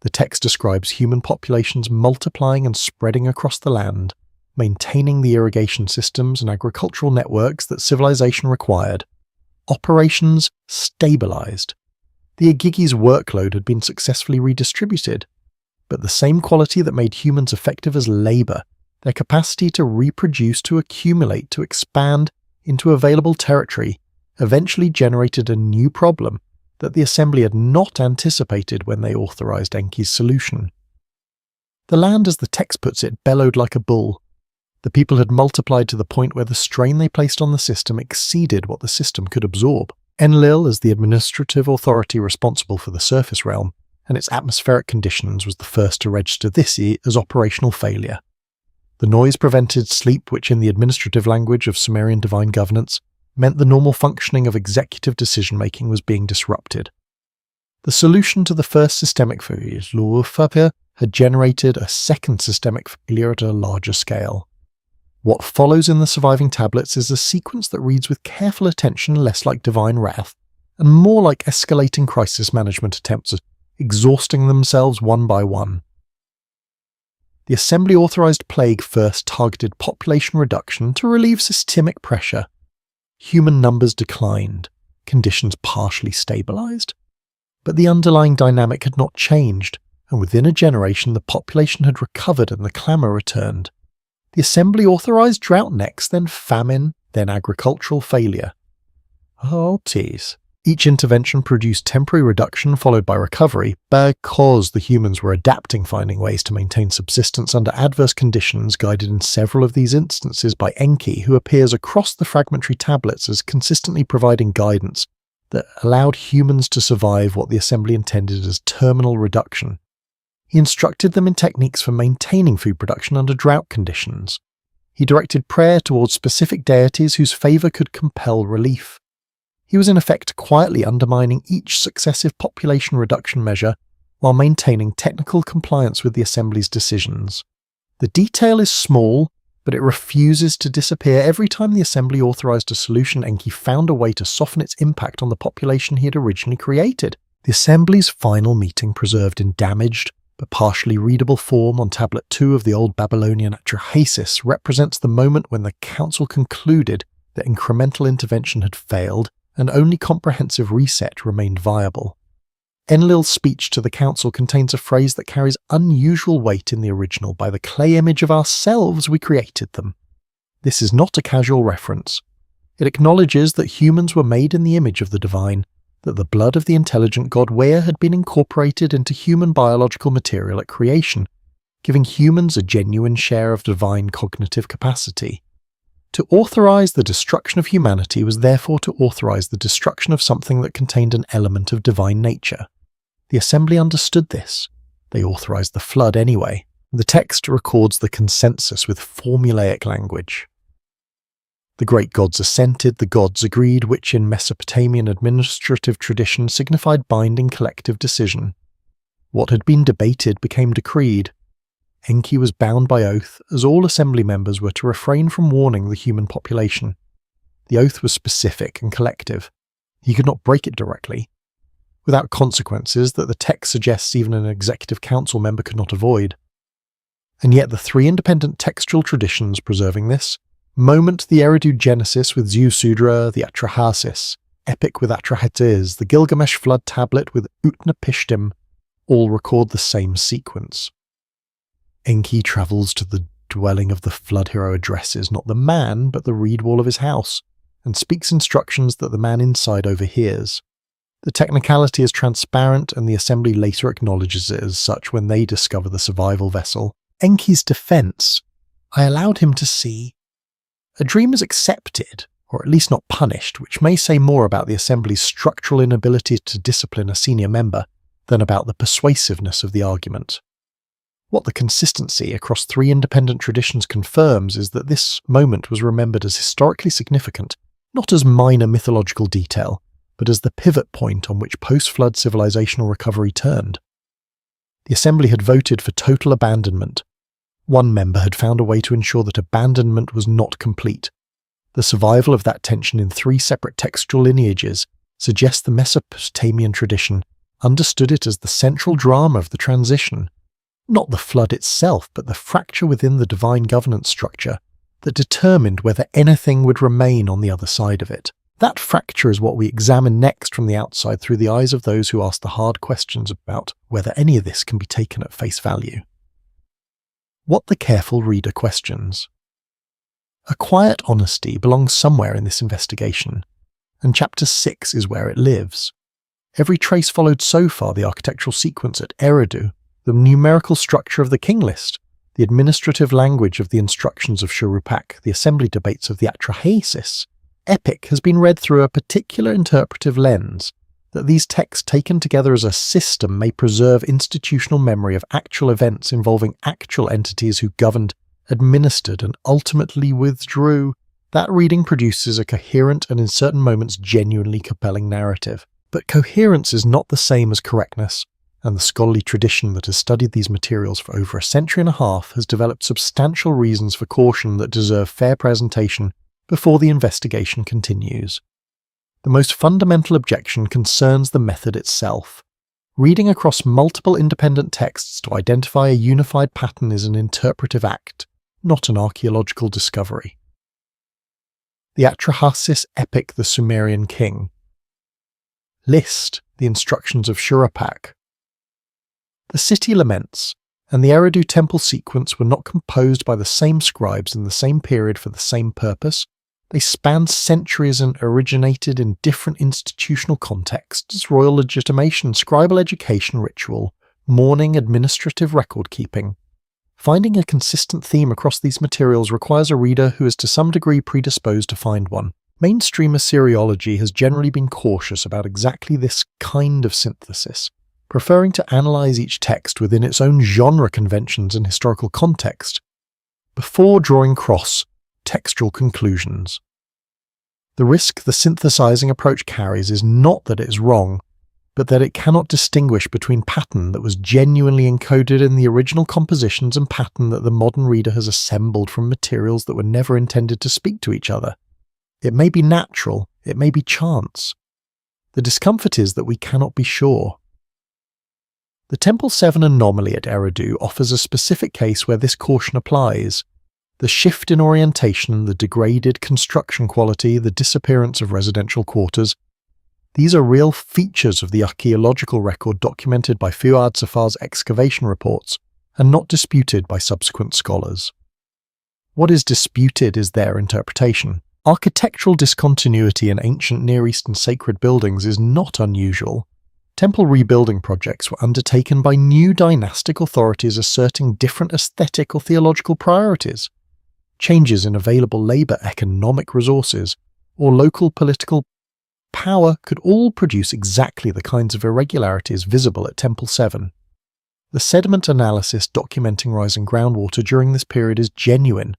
The text describes human populations multiplying and spreading across the land, maintaining the irrigation systems and agricultural networks that civilization required. Operations stabilized. The Igigi's workload had been successfully redistributed, but the same quality that made humans effective as labor, their capacity to reproduce, to accumulate, to expand into available territory, eventually generated a new problem that the assembly had not anticipated when they authorized Enki's solution. The land, as the text puts it, bellowed like a bull. The people had multiplied to the point where the strain they placed on the system exceeded what the system could absorb. Enlil, as the administrative authority responsible for the surface realm and its atmospheric conditions, was the first to register this as operational failure. The noise prevented sleep, which in the administrative language of Sumerian divine governance meant the normal functioning of executive decision-making was being disrupted. The solution to the first systemic failure had generated a second systemic failure at a larger scale. What follows in the surviving tablets is a sequence that reads with careful attention less like divine wrath, and more like escalating crisis management attempts at exhausting themselves one by one. The Assembly authorised plague first targeted population reduction to relieve systemic pressure. Human numbers declined, conditions partially stabilised. But the underlying dynamic had not changed, and within a generation the population had recovered and the clamour returned. The Assembly authorised drought next, then famine, then agricultural failure. Oh, tease. Each intervention produced temporary reduction followed by recovery because the humans were adapting, finding ways to maintain subsistence under adverse conditions, guided in several of these instances by Enki, who appears across the fragmentary tablets as consistently providing guidance that allowed humans to survive what the Assembly intended as terminal reduction. He instructed them in techniques for maintaining food production under drought conditions. He directed prayer towards specific deities whose favour could compel relief. He was in effect quietly undermining each successive population reduction measure while maintaining technical compliance with the Assembly's decisions. The detail is small, but it refuses to disappear. Every time the Assembly authorised a solution, Enki found a way to soften its impact on the population he had originally created. The Assembly's final meeting, preserved in damaged but partially readable form on Tablet 2 of the Old Babylonian Atrahasis, represents the moment when the Council concluded that incremental intervention had failed and only comprehensive reset remained viable. Enlil's speech to the Council contains a phrase that carries unusual weight in the original. By the clay image of ourselves we created them. This is not a casual reference. It acknowledges that humans were made in the image of the divine, that the blood of the intelligent god Wea had been incorporated into human biological material at creation, giving humans a genuine share of divine cognitive capacity. To authorise the destruction of humanity was therefore to authorise the destruction of something that contained an element of divine nature. The Assembly understood this. They authorised the flood anyway. The text records the consensus with formulaic language. The great gods assented, the gods agreed, which in Mesopotamian administrative tradition signified binding collective decision. What had been debated became decreed. Enki was bound by oath, as all Assembly members were to refrain from warning the human population. The oath was specific and collective. He could not break it directly, without consequences that the text suggests even an executive council member could not avoid. And yet the three independent textual traditions preserving this moment: the Eridu Genesis with Ziusudra, the Atrahasis, epic with Atrahasis, the Gilgamesh flood tablet with Utnapishtim, all record the same sequence. Enki travels to the dwelling of the flood hero, addresses not the man but the reed wall of his house, and speaks instructions that the man inside overhears. The technicality is transparent, and the Assembly later acknowledges it as such when they discover the survival vessel. Enki's defence: I allowed him to see. A dream is accepted, or at least not punished, which may say more about the Assembly's structural inability to discipline a senior member than about the persuasiveness of the argument. What the consistency across three independent traditions confirms is that this moment was remembered as historically significant, not as minor mythological detail, but as the pivot point on which post-flood civilizational recovery turned. The Assembly had voted for total abandonment. One member had found a way to ensure that abandonment was not complete. The survival of that tension in three separate textual lineages suggests the Mesopotamian tradition understood it as the central drama of the transition, not the flood itself, but the fracture within the divine governance structure that determined whether anything would remain on the other side of it. That fracture is what we examine next from the outside through the eyes of those who ask the hard questions about whether any of this can be taken at face value. What the careful reader questions. A quiet honesty belongs somewhere in this investigation, and Chapter 6 is where it lives. Every trace followed so far: the architectural sequence at Eridu, the numerical structure of the King List, the administrative language of the instructions of Shuruppak, the assembly debates of the Atrahasis. Epic has been read through a particular interpretive lens, that these texts taken together as a system may preserve institutional memory of actual events involving actual entities who governed, administered, and ultimately withdrew. That reading produces a coherent and in certain moments genuinely compelling narrative. But coherence is not the same as correctness, and the scholarly tradition that has studied these materials for over a century and a half has developed substantial reasons for caution that deserve fair presentation before the investigation continues. The most fundamental objection concerns the method itself. Reading across multiple independent texts to identify a unified pattern is an interpretive act, not an archaeological discovery. The Atrahasis epic The Sumerian King List, the instructions of Shuruppak. The city laments and the Eridu temple sequence were not composed by the same scribes in the same period for the same purpose. They spanned centuries and originated in different institutional contexts: royal legitimation, scribal education ritual, mourning, administrative record-keeping. Finding a consistent theme across these materials requires a reader who is to some degree predisposed to find one. Mainstream Assyriology has generally been cautious about exactly this kind of synthesis, preferring to analyse each text within its own genre conventions and historical context, before drawing cross-textual conclusions. The risk the synthesizing approach carries is not that it is wrong, but that it cannot distinguish between pattern that was genuinely encoded in the original compositions and pattern that the modern reader has assembled from materials that were never intended to speak to each other. It may be natural, it may be chance. The discomfort is that we cannot be sure. The Temple 7 anomaly at Eridu offers a specific case where this caution applies. The shift in orientation, the degraded construction quality, the disappearance of residential quarters, these are real features of the archaeological record documented by Fuad Safar's excavation reports, and not disputed by subsequent scholars. What is disputed is their interpretation. Architectural discontinuity in ancient Near Eastern sacred buildings is not unusual. Temple rebuilding projects were undertaken by new dynastic authorities asserting different aesthetic or theological priorities. Changes in available labour, economic resources, or local political power could all produce exactly the kinds of irregularities visible at Temple 7. The sediment analysis documenting rising groundwater during this period is genuine,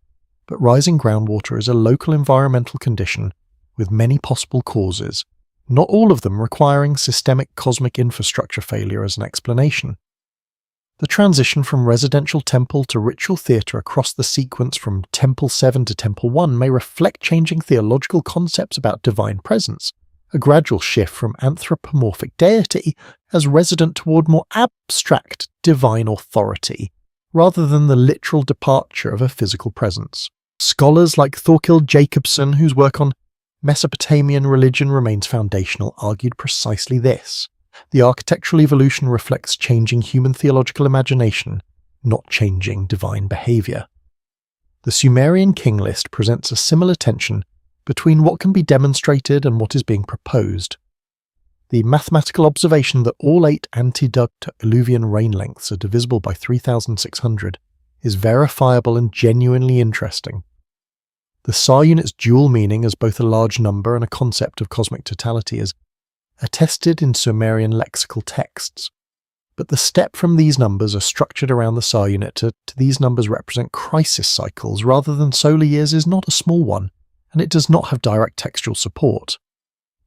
but rising groundwater is a local environmental condition with many possible causes, not all of them requiring systemic cosmic infrastructure failure as an explanation. The transition from residential temple to ritual theatre across the sequence from Temple 7 to Temple 1 may reflect changing theological concepts about divine presence, a gradual shift from anthropomorphic deity as resident toward more abstract divine authority, rather than the literal departure of a physical presence. Scholars like Thorkild Jacobson, whose work on Mesopotamian religion remains foundational, argued precisely this. The architectural evolution reflects changing human theological imagination, not changing divine behaviour. The Sumerian King List presents a similar tension between what can be demonstrated and what is being proposed. The mathematical observation that all 8 antediluvian rain lengths are divisible by 3,600 is verifiable and genuinely interesting. The SAR unit's dual meaning as both a large number and a concept of cosmic totality is attested in Sumerian lexical texts, but the step from these numbers are structured around the SAR unit to these numbers represent crisis cycles rather than solar years is not a small one, and it does not have direct textual support.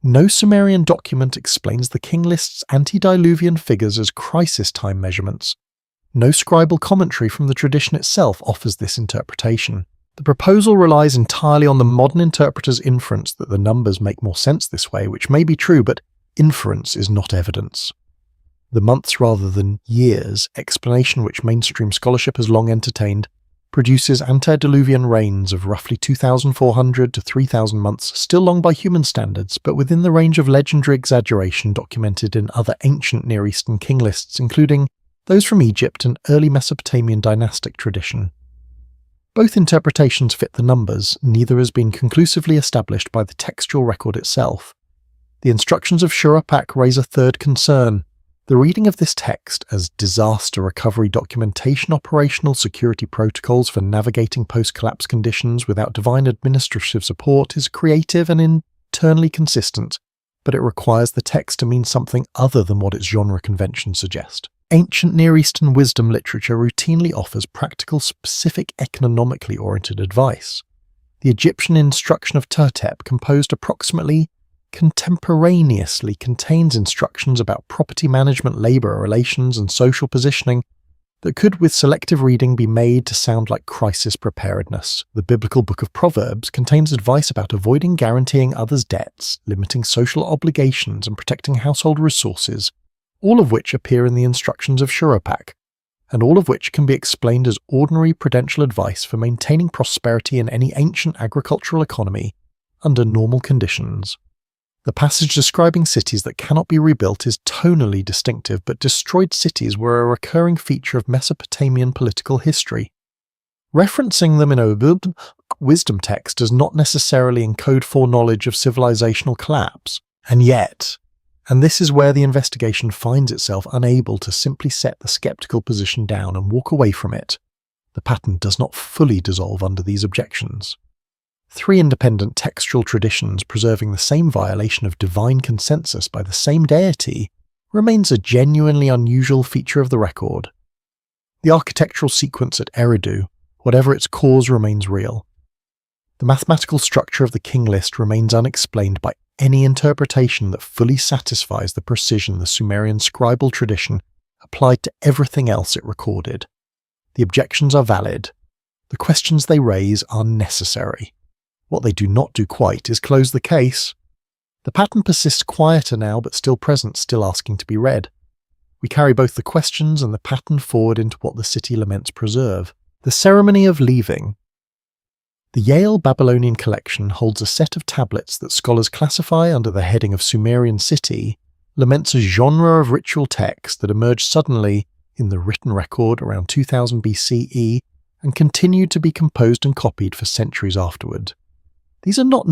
No Sumerian document explains the King List's antediluvian figures as crisis time measurements. No scribal commentary from the tradition itself offers this interpretation. The proposal relies entirely on the modern interpreter's inference that the numbers make more sense this way, which may be true, but inference is not evidence. The months rather than years explanation, which mainstream scholarship has long entertained, produces antediluvian rains of roughly 2,400 to 3,000 months, still long by human standards, but within the range of legendary exaggeration documented in other ancient Near Eastern king lists, including those from Egypt and early Mesopotamian dynastic tradition. Both interpretations fit the numbers, neither has been conclusively established by the textual record itself. The instructions of Shuruppak raise a third concern. The reading of this text as disaster recovery documentation, operational security protocols for navigating post-collapse conditions without divine administrative support is creative and internally consistent, but it requires the text to mean something other than what its genre conventions suggest. Ancient Near Eastern wisdom literature routinely offers practical, specific, economically oriented advice. The Egyptian instruction of Tertep, composed approximately contemporaneously, contains instructions about property management, labour relations, and social positioning that could, with selective reading, be made to sound like crisis preparedness. The biblical book of Proverbs contains advice about avoiding guaranteeing others' debts, limiting social obligations, and protecting household resources, all of which appear in the instructions of Shuruppak, and all of which can be explained as ordinary prudential advice for maintaining prosperity in any ancient agricultural economy under normal conditions. The passage describing cities that cannot be rebuilt is tonally distinctive, but destroyed cities were a recurring feature of Mesopotamian political history. Referencing them in a wisdom text does not necessarily encode foreknowledge of civilizational collapse, and yet, and this is where the investigation finds itself unable to simply set the skeptical position down and walk away from it, the pattern does not fully dissolve under these objections. 3 independent textual traditions preserving the same violation of divine consensus by the same deity remains a genuinely unusual feature of the record. The architectural sequence at Eridu, whatever its cause, remains real. The mathematical structure of the King List remains unexplained by any interpretation that fully satisfies the precision the Sumerian scribal tradition applied to everything else it recorded. The objections are valid. The questions they raise are necessary. What they do not do quite is close the case. The pattern persists quieter now, but still present, still asking to be read. We carry both the questions and the pattern forward into what the city laments preserve. The ceremony of leaving. The Yale Babylonian collection holds a set of tablets that scholars classify under the heading of Sumerian city, laments a genre of ritual text that emerged suddenly in the written record around 2000 BCE and continued to be composed and copied for centuries afterward. These are not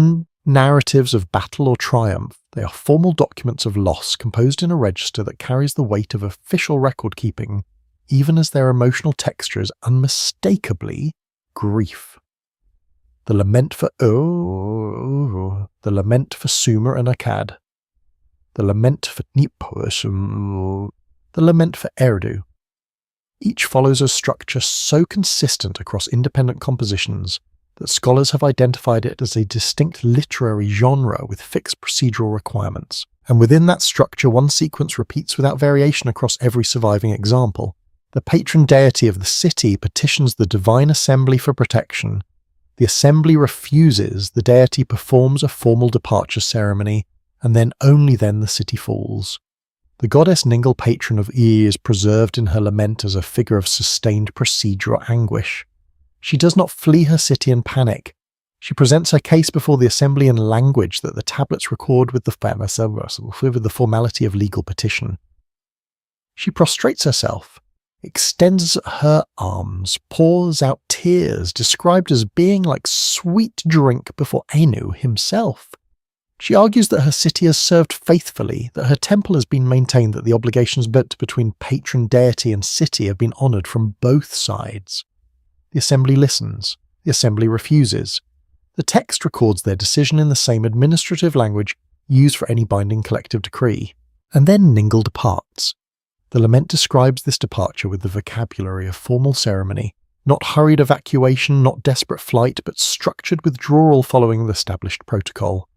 narratives of battle or triumph, they are formal documents of loss composed in a register that carries the weight of official record-keeping, even as their emotional texture is unmistakably grief. The lament for the lament for Sumer and Akkad, the lament for Nippur, the lament for Eridu. Each follows a structure so consistent across independent compositions that scholars have identified it as a distinct literary genre with fixed procedural requirements, and within that structure one sequence repeats without variation across every surviving example. The patron deity of the city petitions the divine assembly for protection. The assembly refuses, the deity performs a formal departure ceremony, and then only then the city falls. The goddess Ningal, patron of Ea, is preserved in her lament as a figure of sustained procedural anguish. She does not flee her city in panic. She presents her case before the assembly in language that the tablets record with the formality of legal petition. She prostrates herself, extends her arms, pours out tears, described as being like sweet drink before Anu himself. She argues that her city has served faithfully, that her temple has been maintained, that the obligations between patron deity and city have been honoured from both sides. The assembly listens. The assembly refuses. The text records their decision in the same administrative language used for any binding collective decree. And then Ningal departs. The lament describes this departure with the vocabulary of formal ceremony, not hurried evacuation, not desperate flight, but structured withdrawal following the established protocol.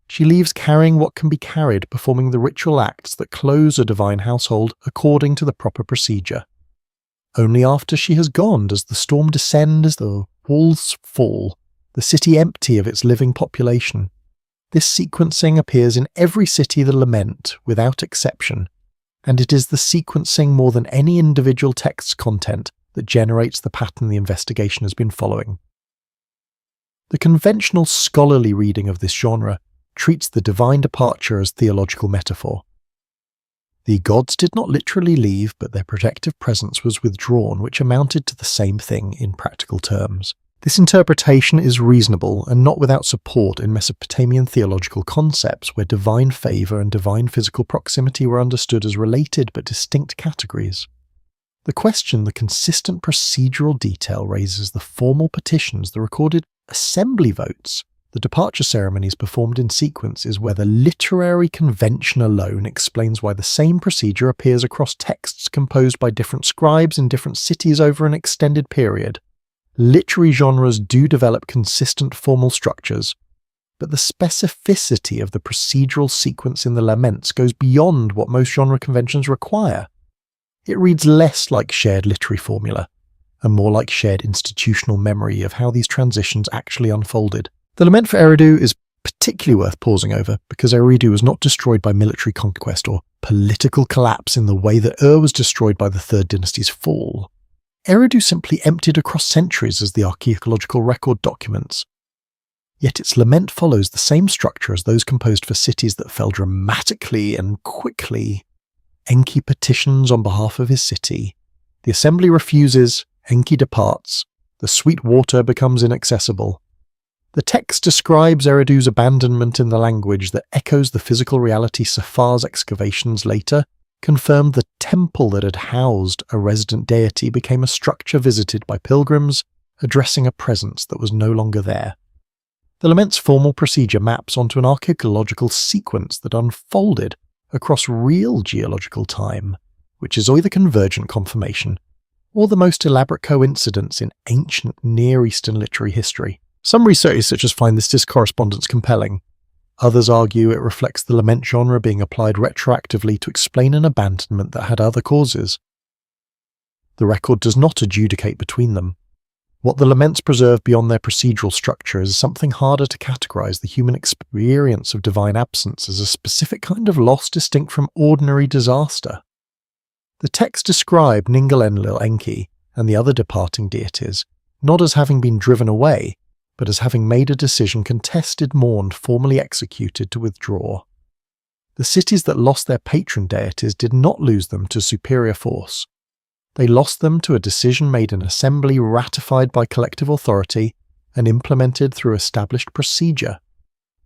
She leaves carrying what can be carried, performing the ritual acts that close a divine household according to the proper procedure. Only after she has gone does the storm descend as the walls fall, the city empty of its living population. This sequencing appears in every city the lament, without exception, and it is the sequencing more than any individual text's content that generates the pattern the investigation has been following. The conventional scholarly reading of this genre treats the divine departure as theological metaphor. The gods did not literally leave, but their protective presence was withdrawn, which amounted to the same thing in practical terms. This interpretation is reasonable and not without support in Mesopotamian theological concepts where divine favour and divine physical proximity were understood as related but distinct categories. The question the consistent procedural detail raises the formal petitions, the recorded assembly votes, the departure ceremonies performed in sequence is where the literary convention alone explains why the same procedure appears across texts composed by different scribes in different cities over an extended period. Literary genres do develop consistent formal structures, but the specificity of the procedural sequence in the laments goes beyond what most genre conventions require. It reads less like shared literary formula, and more like shared institutional memory of how these transitions actually unfolded. The lament for Eridu is particularly worth pausing over because Eridu was not destroyed by military conquest or political collapse in the way that was destroyed by the Third Dynasty's fall. Eridu simply emptied across centuries as the archaeological record documents. Yet its lament follows the same structure as those composed for cities that fell dramatically and quickly. Enki petitions on behalf of his city. The assembly refuses, Enki departs, the sweet water becomes inaccessible. The text describes Eridu's abandonment in the language that echoes the physical reality Safar's excavations later confirmed the temple that had housed a resident deity became a structure visited by pilgrims addressing a presence that was no longer there. The lament's formal procedure maps onto an archaeological sequence that unfolded across real geological time, which is either convergent confirmation or the most elaborate coincidence in ancient Near Eastern literary history. Some researchers such as find this discorrespondence compelling. Others argue it reflects the lament genre being applied retroactively to explain an abandonment that had other causes. The record does not adjudicate between them. What the laments preserve beyond their procedural structure is something harder to categorize: the human experience of divine absence as a specific kind of loss distinct from ordinary disaster. The text describe Ningal-Enlil Enki and the other departing deities not as having been driven away, but as having made a decision contested, mourned, formally executed to withdraw. The cities that lost their patron deities did not lose them to superior force. They lost them to a decision made in assembly, ratified by collective authority, and implemented through established procedure.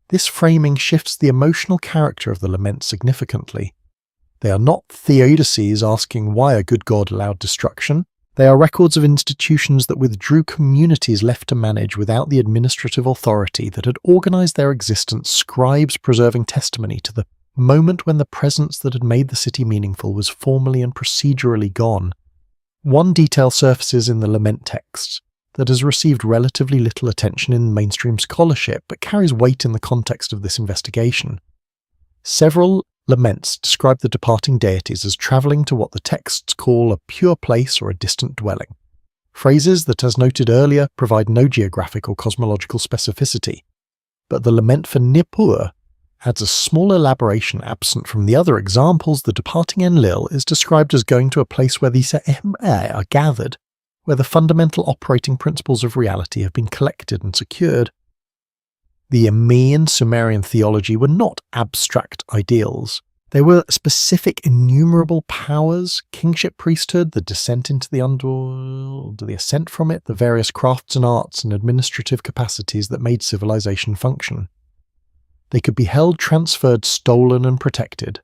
This framing shifts the emotional character of the lament significantly. They are not theodicies asking why a good god allowed destruction. They are records of institutions that withdrew communities left to manage without the administrative authority that had organized their existence, scribes preserving testimony to the moment when the presence that had made the city meaningful was formally and procedurally gone. One detail surfaces in the lament text that has received relatively little attention in mainstream scholarship but carries weight in the context of this investigation. Several laments describe the departing deities as travelling to what the texts call a pure place or a distant dwelling. Phrases that, as noted earlier, provide no geographic or cosmological specificity. But the lament for Nippur adds a small elaboration absent from the other examples. The departing Enlil is described as going to a place where these are gathered, where the fundamental operating principles of reality have been collected and secured. The Ami in Sumerian theology were not abstract ideals. They were specific innumerable powers, kingship, priesthood, the descent into the underworld, the ascent from it, the various crafts and arts and administrative capacities that made civilization function. They could be held, transferred, stolen and protected.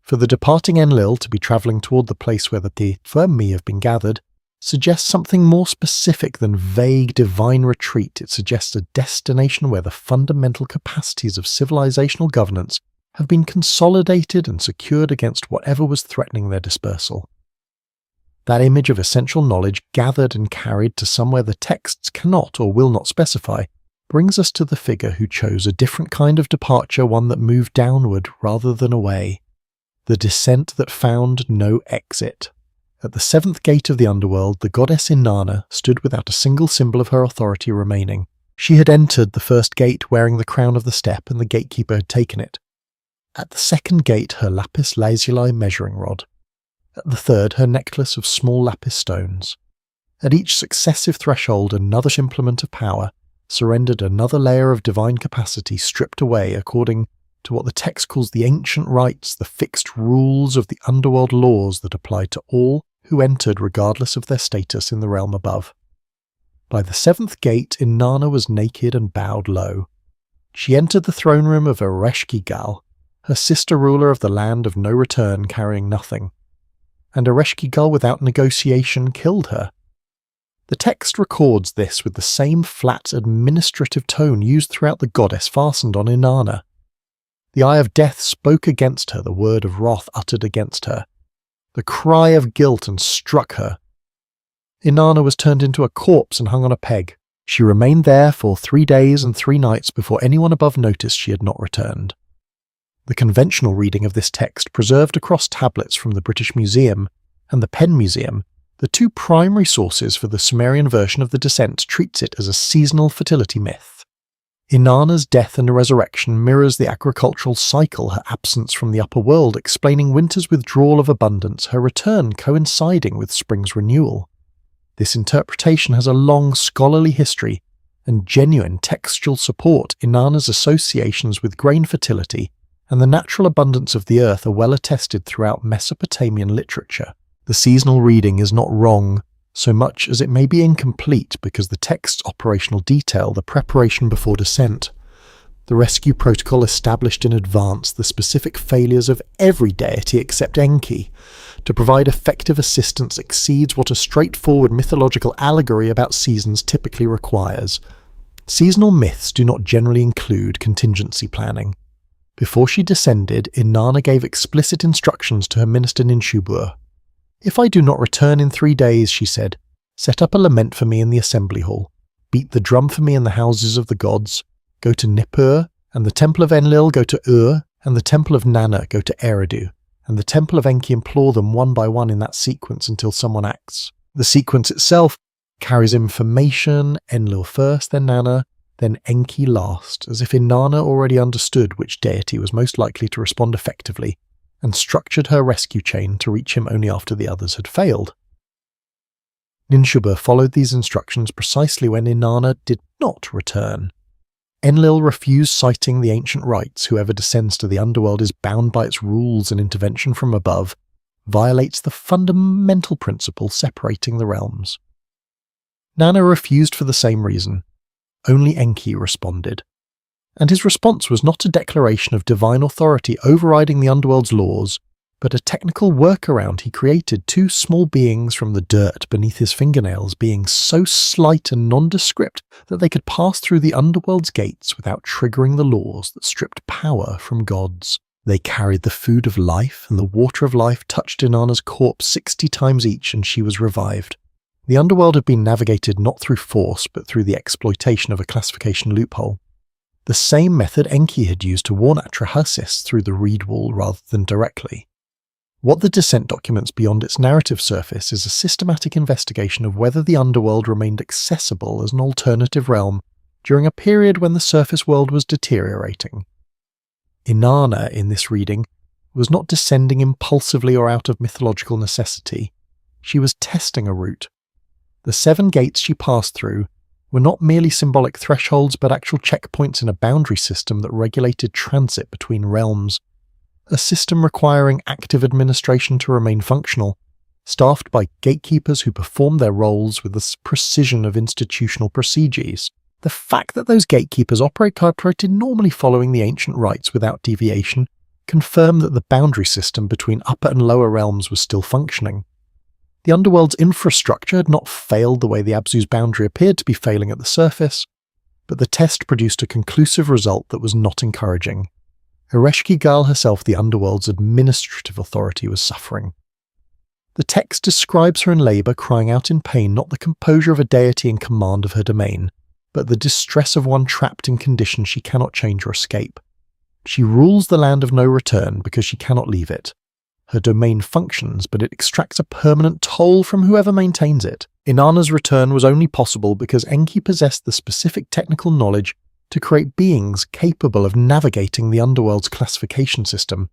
For the departing Enlil to be travelling toward the place where the Ami have been gathered suggests something more specific than vague divine retreat. It suggests a destination where the fundamental capacities of civilizational governance have been consolidated and secured against whatever was threatening their dispersal. That image of essential knowledge gathered and carried to somewhere the texts cannot or will not specify brings us to the figure who chose a different kind of departure, one that moved downward rather than away. The descent that found no exit. At the seventh gate of the underworld, the goddess Inana stood without a single symbol of her authority remaining. She had entered the first gate wearing the crown of the step, and the gatekeeper had taken it. At the second gate, her lapis lazuli measuring rod. At the third, her necklace of small lapis stones. At each successive threshold, another implement of power surrendered, another layer of divine capacity stripped away according to what the text calls the ancient rites, the fixed rules of the underworld laws that applied to all who entered regardless of their status in the realm above. By the seventh gate, Inanna was naked and bowed low. She entered the throne room of Ereshkigal, her sister ruler of the land of no return, carrying nothing. And Ereshkigal, without negotiation, killed her. The text records this with the same flat administrative tone used throughout the goddess fastened on Inanna. The eye of death spoke against her, the word of wrath uttered against her. The cry of guilt and struck her. Inanna was turned into a corpse and hung on a peg. She remained there for 3 days and 3 nights before anyone above noticed she had not returned. The conventional reading of this text, preserved across tablets from the British Museum and the Penn Museum, the two primary sources for the Sumerian version of the descent, treats it as a seasonal fertility myth. Inanna's death and resurrection mirrors the agricultural cycle, her absence from the upper world explaining winter's withdrawal of abundance, her return coinciding with spring's renewal. This interpretation has a long scholarly history and genuine textual support. Inanna's associations with grain fertility and the natural abundance of the earth are well attested throughout Mesopotamian literature. The seasonal reading is not wrong, so much as it may be incomplete because the text's operational detail, the preparation before descent, the rescue protocol established in advance, the specific failures of every deity except Enki to provide effective assistance exceeds what a straightforward mythological allegory about seasons typically requires. Seasonal myths do not generally include contingency planning. Before she descended, Inanna gave explicit instructions to her minister Ninshubur. "If I do not return in 3 days," she said, "set up a lament for me in the assembly hall. Beat the drum for me in the houses of the gods. Go to Nippur, and the temple of Enlil go to Ur, and the temple of Nana go to Eridu, and the temple of Enki implore them one by one in that sequence until someone acts." The sequence itself carries information, Enlil first, then Nana, then Enki last, as if Inanna already understood which deity was most likely to respond effectively, and structured her rescue chain to reach him only after the others had failed. Ninshubur followed these instructions precisely when Inanna did not return. Enlil refused citing the ancient rites. Whoever descends to the underworld is bound by its rules, and intervention from above violates the fundamental principle separating the realms. Nana refused for the same reason. Only Enki responded. And his response was not a declaration of divine authority overriding the underworld's laws, but a technical workaround he created, 2 small beings from the dirt beneath his fingernails, beings so slight and nondescript that they could pass through the underworld's gates without triggering the laws that stripped power from gods. They carried the food of life, and the water of life touched Inanna's corpse 60 times each, and she was revived. The underworld had been navigated not through force, but through the exploitation of a classification loophole. The same method Enki had used to warn Atrahasis through the reed wall rather than directly. What the descent documents beyond its narrative surface is a systematic investigation of whether the underworld remained accessible as an alternative realm during a period when the surface world was deteriorating. Inanna, in this reading, was not descending impulsively or out of mythological necessity. She was testing a route. The 7 gates she passed through were not merely symbolic thresholds but actual checkpoints in a boundary system that regulated transit between realms, a system requiring active administration to remain functional, staffed by gatekeepers who performed their roles with the precision of institutional procedures. The fact that those gatekeepers operated normally following the ancient rites without deviation confirmed that the boundary system between upper and lower realms was still functioning. The underworld's infrastructure had not failed the way the Abzu's boundary appeared to be failing at the surface, but the test produced a conclusive result that was not encouraging. Ereshkigal herself, the underworld's administrative authority, was suffering. The text describes her in labour, crying out in pain, not the composure of a deity in command of her domain, but the distress of one trapped in conditions she cannot change or escape. She rules the land of no return because she cannot leave it. Her domain functions, but it extracts a permanent toll from whoever maintains it. Inanna's return was only possible because Enki possessed the specific technical knowledge to create beings capable of navigating the underworld's classification system,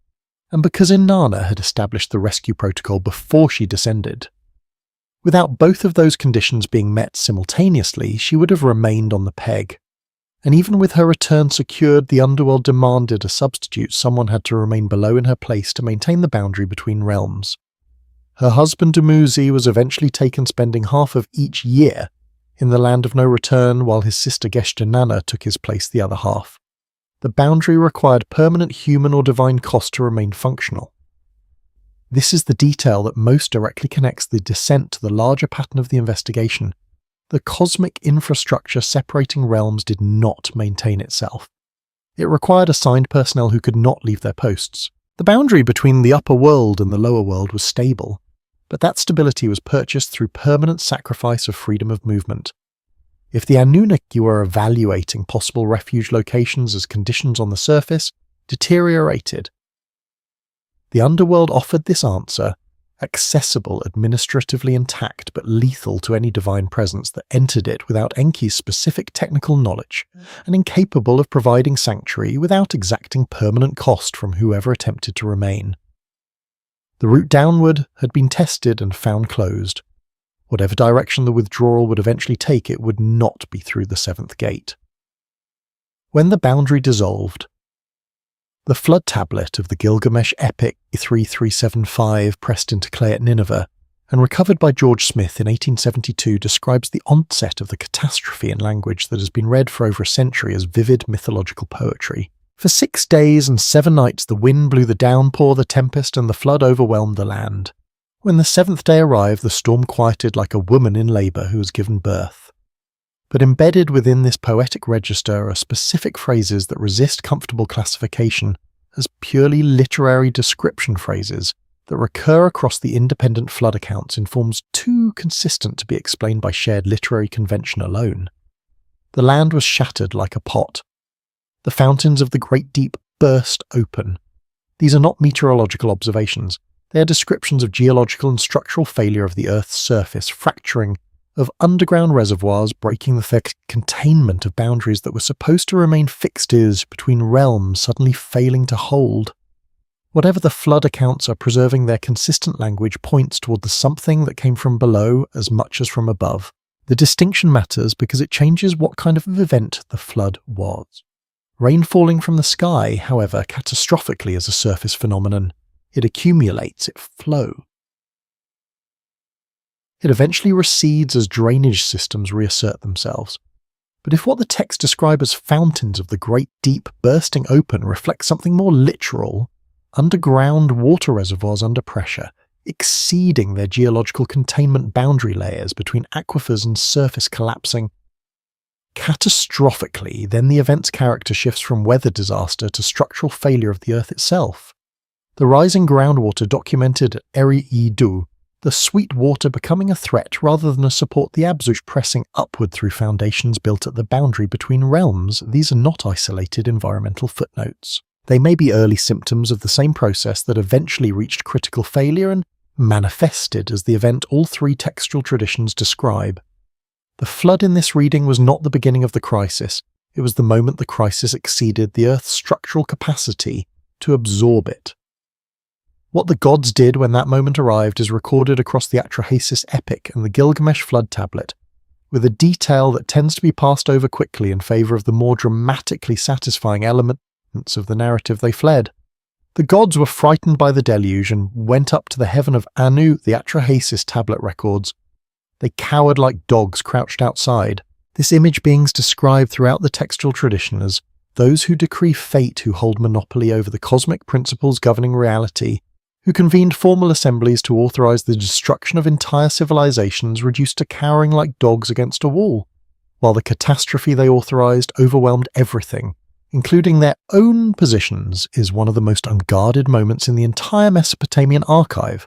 and because Inanna had established the rescue protocol before she descended. Without both of those conditions being met simultaneously, she would have remained on the peg. And even with her return secured, the underworld demanded a substitute. Someone had to remain below in her place to maintain the boundary between realms. Her husband Dumuzi was eventually taken, spending half of each year in the land of no return, while his sister Geshtanana took his place the other half. The boundary required permanent human or divine cost to remain functional. This is the detail that most directly connects the descent to the larger pattern of the investigation. The cosmic infrastructure separating realms did not maintain itself. It required assigned personnel who could not leave their posts. The boundary between the upper world and the lower world was stable, but that stability was purchased through permanent sacrifice of freedom of movement. If the Anunnaki were evaluating possible refuge locations as conditions on the surface deteriorated, the underworld offered this answer accessible, administratively intact, but lethal to any divine presence that entered it without Enki's specific technical knowledge, and incapable of providing sanctuary without exacting permanent cost from whoever attempted to remain. The route downward had been tested and found closed. Whatever direction the withdrawal would eventually take, it would not be through the seventh gate. When the boundary dissolved, the flood tablet of the Gilgamesh epic 3375 pressed into clay at Nineveh and recovered by George Smith in 1872 describes the onset of the catastrophe in language that has been read for over a century as vivid mythological poetry. For 6 days and 7 nights the wind blew the downpour, the tempest, and the flood overwhelmed the land. When the 7th day arrived, the storm quieted like a woman in labour who has given birth. But embedded within this poetic register are specific phrases that resist comfortable classification as purely literary description phrases that recur across the independent flood accounts in forms too consistent to be explained by shared literary convention alone. The land was shattered like a pot. The fountains of the great deep burst open. These are not meteorological observations. They are descriptions of geological and structural failure of the Earth's surface, fracturing, of underground reservoirs breaking the containment of boundaries that were supposed to remain fixed between realms suddenly failing to hold. Whatever the flood accounts are preserving their consistent language points toward the something that came from below as much as from above. The distinction matters because it changes what kind of event the flood was. Rain falling from the sky, however, catastrophically is a surface phenomenon. It accumulates, it flows. It eventually recedes as drainage systems reassert themselves. But if what the texts describe as fountains of the great deep bursting open reflects something more literal, underground water reservoirs under pressure, exceeding their geological containment boundary layers between aquifers and surface collapsing, catastrophically, then the event's character shifts from weather disaster to structural failure of the Earth itself. The rising groundwater documented at Eridu, the sweet water becoming a threat rather than a support, the Abzu pressing upward through foundations built at the boundary between realms. These are not isolated environmental footnotes. They may be early symptoms of the same process that eventually reached critical failure and manifested as the event all three textual traditions describe. The flood in this reading was not the beginning of the crisis. It was the moment the crisis exceeded the Earth's structural capacity to absorb it. What the gods did when that moment arrived is recorded across the Atrahasis epic and the Gilgamesh flood tablet, with a detail that tends to be passed over quickly in favour of the more dramatically satisfying elements of the narrative they fled. The gods were frightened by the deluge and went up to the heaven of Anu, the Atrahasis tablet records. They cowered like dogs crouched outside. This image being's described throughout the textual tradition as those who decree fate, who hold monopoly over the cosmic principles governing reality, who convened formal assemblies to authorize the destruction of entire civilizations reduced to cowering like dogs against a wall, while the catastrophe they authorized overwhelmed everything, including their own positions, is one of the most unguarded moments in the entire Mesopotamian archive.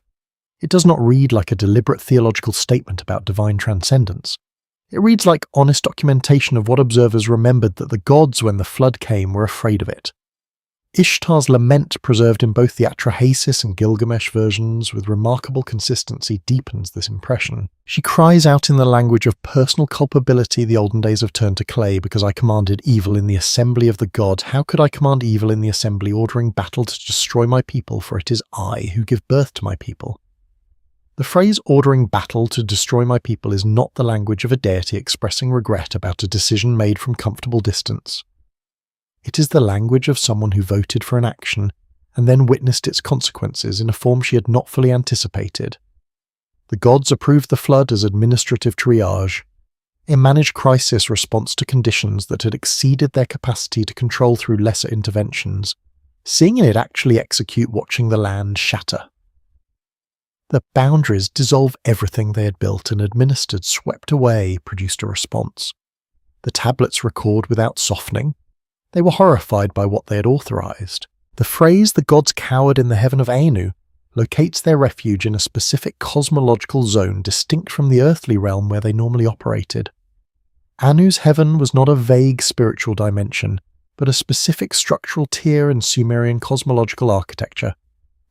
It does not read like a deliberate theological statement about divine transcendence. It reads like honest documentation of what observers remembered that the gods, when the flood came, were afraid of it. Ishtar's lament, preserved in both the Atrahasis and Gilgamesh versions with remarkable consistency, deepens this impression. She cries out in the language of personal culpability, the olden days have turned to clay because I commanded evil in the assembly of the gods. How could I command evil in the assembly, ordering battle to destroy my people, for it is I who give birth to my people? The phrase ordering battle to destroy my people is not the language of a deity expressing regret about a decision made from comfortable distance. It is the language of someone who voted for an action and then witnessed its consequences in a form she had not fully anticipated. The gods approved the flood as administrative triage, a managed crisis response to conditions that had exceeded their capacity to control through lesser interventions, seeing it actually execute, watching the land shatter. The boundaries dissolve everything they had built and administered, swept away, produced a response. The tablets record without softening. They were horrified by what they had authorized. The phrase, the gods cowered in the heaven of Anu, locates their refuge in a specific cosmological zone distinct from the earthly realm where they normally operated. Anu's heaven was not a vague spiritual dimension, but a specific structural tier in Sumerian cosmological architecture.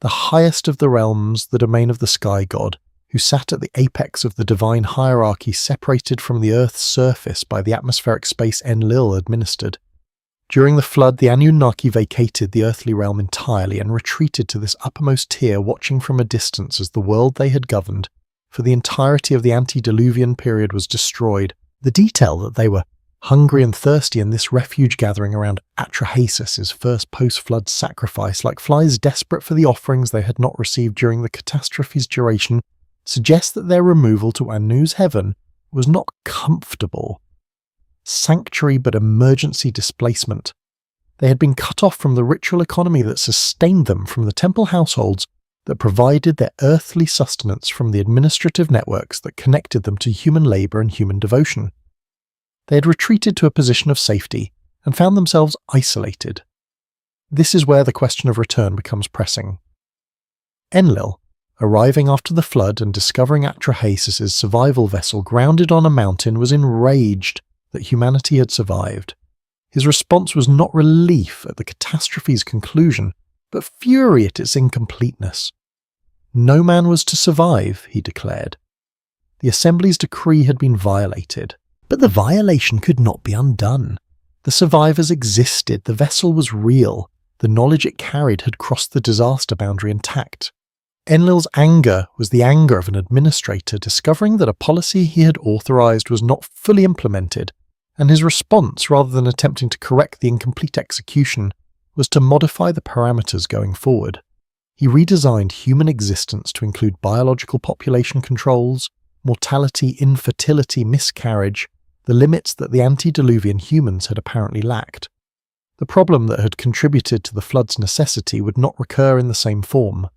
the highest of the realms, the domain of the sky god, who sat at the apex of the divine hierarchy separated from the Earth's surface by the atmospheric space Enlil administered. During the flood, the Anunnaki vacated the earthly realm entirely and retreated to this uppermost tier, watching from a distance as the world they had governed for the entirety of the antediluvian period was destroyed. The detail that they were hungry and thirsty in this refuge gathering around Atrahasis, his first post-flood sacrifice, like flies desperate for the offerings they had not received during the catastrophe's duration, suggests that their removal to Anu's heaven was not comfortable. Sanctuary but emergency displacement. They had been cut off from the ritual economy that sustained them, from the temple households that provided their earthly sustenance, from the administrative networks that connected them to human labour and human devotion. They had retreated to a position of safety and found themselves isolated. This is where the question of return becomes pressing. Enlil, arriving after the flood and discovering Atrahasis' survival vessel grounded on a mountain, was enraged that humanity had survived. His response was not relief at the catastrophe's conclusion, but fury at its incompleteness. No man was to survive, he declared. The Assembly's decree had been violated, but the violation could not be undone. The survivors existed, the vessel was real, the knowledge it carried had crossed the disaster boundary intact. Enlil's anger was the anger of an administrator discovering that a policy he had authorized was not fully implemented, and his response, rather than attempting to correct the incomplete execution, was to modify the parameters going forward. He redesigned human existence to include biological population controls, mortality, infertility, miscarriage, the limits that the antediluvian humans had apparently lacked. The problem that had contributed to the flood's necessity would not recur in the same form.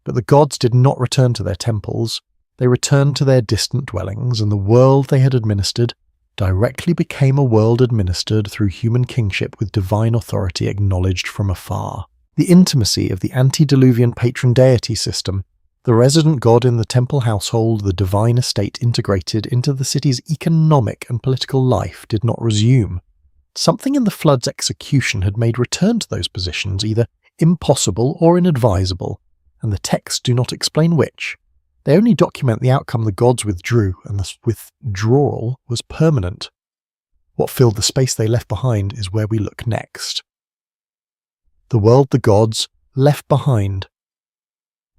But the gods did not return to their temples, they returned to their distant dwellings, and the world they had administered directly became a world administered through human kingship with divine authority acknowledged from afar. The intimacy of the antediluvian patron deity system, the resident god in the temple household, the divine estate integrated into the city's economic and political life, did not resume. Something in the flood's execution had made return to those positions either impossible or inadvisable, and the texts do not explain which. They only document the outcome the gods withdrew, and the withdrawal was permanent. What filled the space they left behind is where we look next. The world the gods left behind.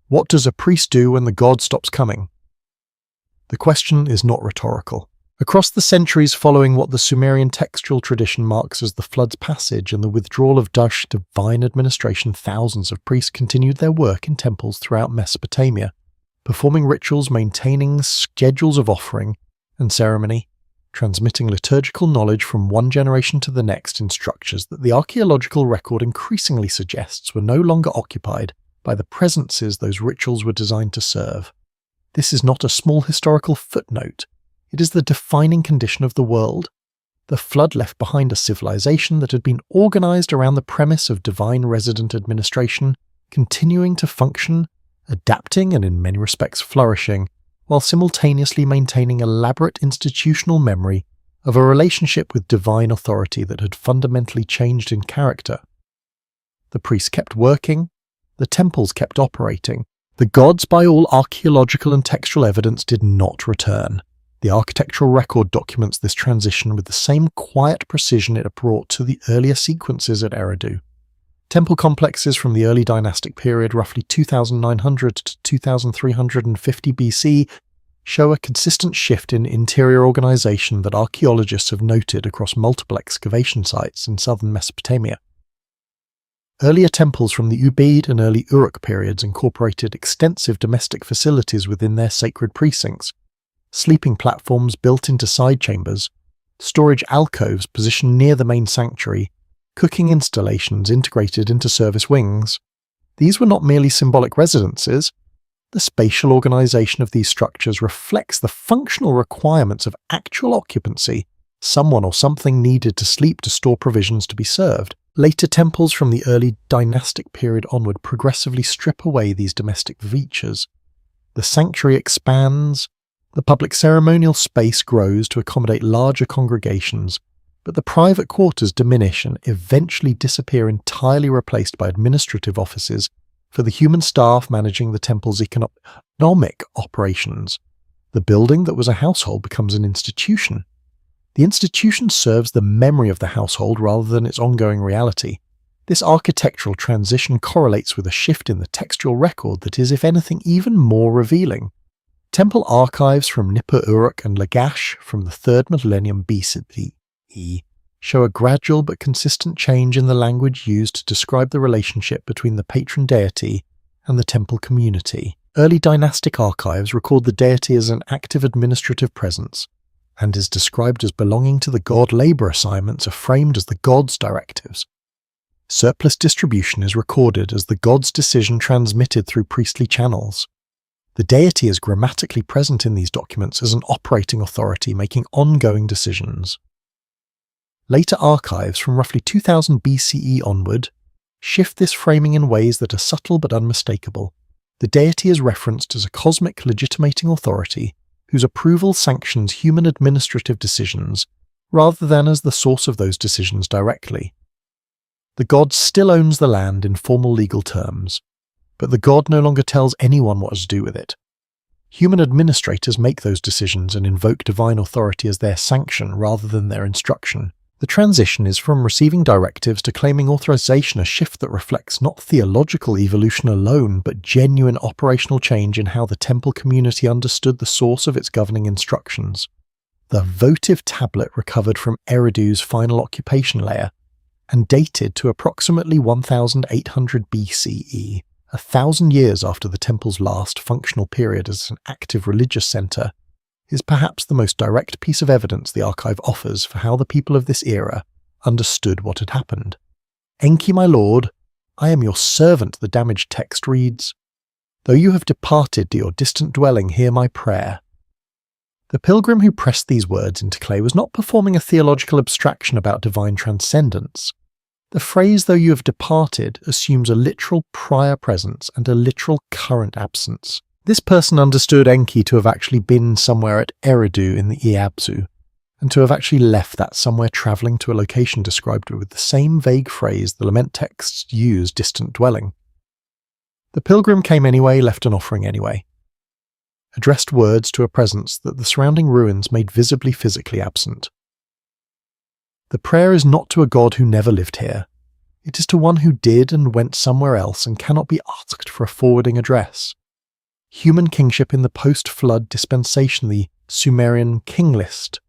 What does a priest do when the god stops coming? The question is not rhetorical. Across the centuries following what the Sumerian textual tradition marks as the flood's passage and the withdrawal of Dash divine administration, thousands of priests continued their work in temples throughout Mesopotamia, performing rituals, maintaining schedules of offering and ceremony, transmitting liturgical knowledge from one generation to the next in structures that the archaeological record increasingly suggests were no longer occupied by the presences those rituals were designed to serve. This is not a small historical footnote. It is the defining condition of the world. The flood left behind a civilization that had been organized around the premise of divine resident administration, continuing to function, adapting and in many respects flourishing, while simultaneously maintaining elaborate institutional memory of a relationship with divine authority that had fundamentally changed in character. The priests kept working, the temples kept operating, the gods by all archaeological and textual evidence did not return. The architectural record documents this transition with the same quiet precision it brought to the earlier sequences at Eridu. Temple complexes from the early dynastic period, roughly 2900 to 2350 BC, show a consistent shift in interior organization that archaeologists have noted across multiple excavation sites in southern Mesopotamia. Earlier temples from the Ubaid and early Uruk periods incorporated extensive domestic facilities within their sacred precincts, sleeping platforms built into side chambers, storage alcoves positioned near the main sanctuary, cooking installations integrated into service wings. These were not merely symbolic residences. The spatial organization of these structures reflects the functional requirements of actual occupancy. Someone or something needed to sleep to store provisions to be served. Later temples from the early dynastic period onward progressively strip away these domestic features. The sanctuary expands, the public ceremonial space grows to accommodate larger congregations, but the private quarters diminish and eventually disappear, entirely replaced by administrative offices, for the human staff managing the temple's economic operations. The building that was a household becomes an institution. The institution serves the memory of the household rather than its ongoing reality. This architectural transition correlates with a shift in the textual record that is, if anything, even more revealing. Temple archives from Nippur Uruk and Lagash from the 3rd millennium BCE show a gradual but consistent change in the language used to describe the relationship between the patron deity and the temple community. Early dynastic archives record the deity as an active administrative presence, and is described as belonging to the god. Labor assignments are framed as the god's directives. Surplus distribution is recorded as the god's decision transmitted through priestly channels. The deity is grammatically present in these documents as an operating authority making ongoing decisions. Later archives from roughly 2000 BCE onward shift this framing in ways that are subtle but unmistakable. The deity is referenced as a cosmic legitimating authority whose approval sanctions human administrative decisions rather than as the source of those decisions directly. The god still owns the land in formal legal terms, but the god no longer tells anyone what to do with it. Human administrators make those decisions and invoke divine authority as their sanction rather than their instruction. The transition is from receiving directives to claiming authorization, a shift that reflects not theological evolution alone, but genuine operational change in how the temple community understood the source of its governing instructions. The votive tablet recovered from Eridu's final occupation layer and dated to approximately 1800 BCE, 1,000 years after the temple's last functional period as an active religious center, is perhaps the most direct piece of evidence the archive offers for how the people of this era understood what had happened. Enki, my lord, I am your servant, the damaged text reads. Though you have departed to your distant dwelling, hear my prayer. The pilgrim who pressed these words into clay was not performing a theological abstraction about divine transcendence. The phrase, though you have departed, assumes a literal prior presence and a literal current absence. This person understood Enki to have actually been somewhere at Eridu in the Abzu, and to have actually left that somewhere travelling to a location described with the same vague phrase the lament texts use, distant dwelling. The pilgrim came anyway, left an offering anyway. Addressed words to a presence that the surrounding ruins made visibly physically absent. The prayer is not to a god who never lived here. It is to one who did and went somewhere else and cannot be asked for a forwarding address. Human kingship in the post-flood dispensation, the Sumerian King List.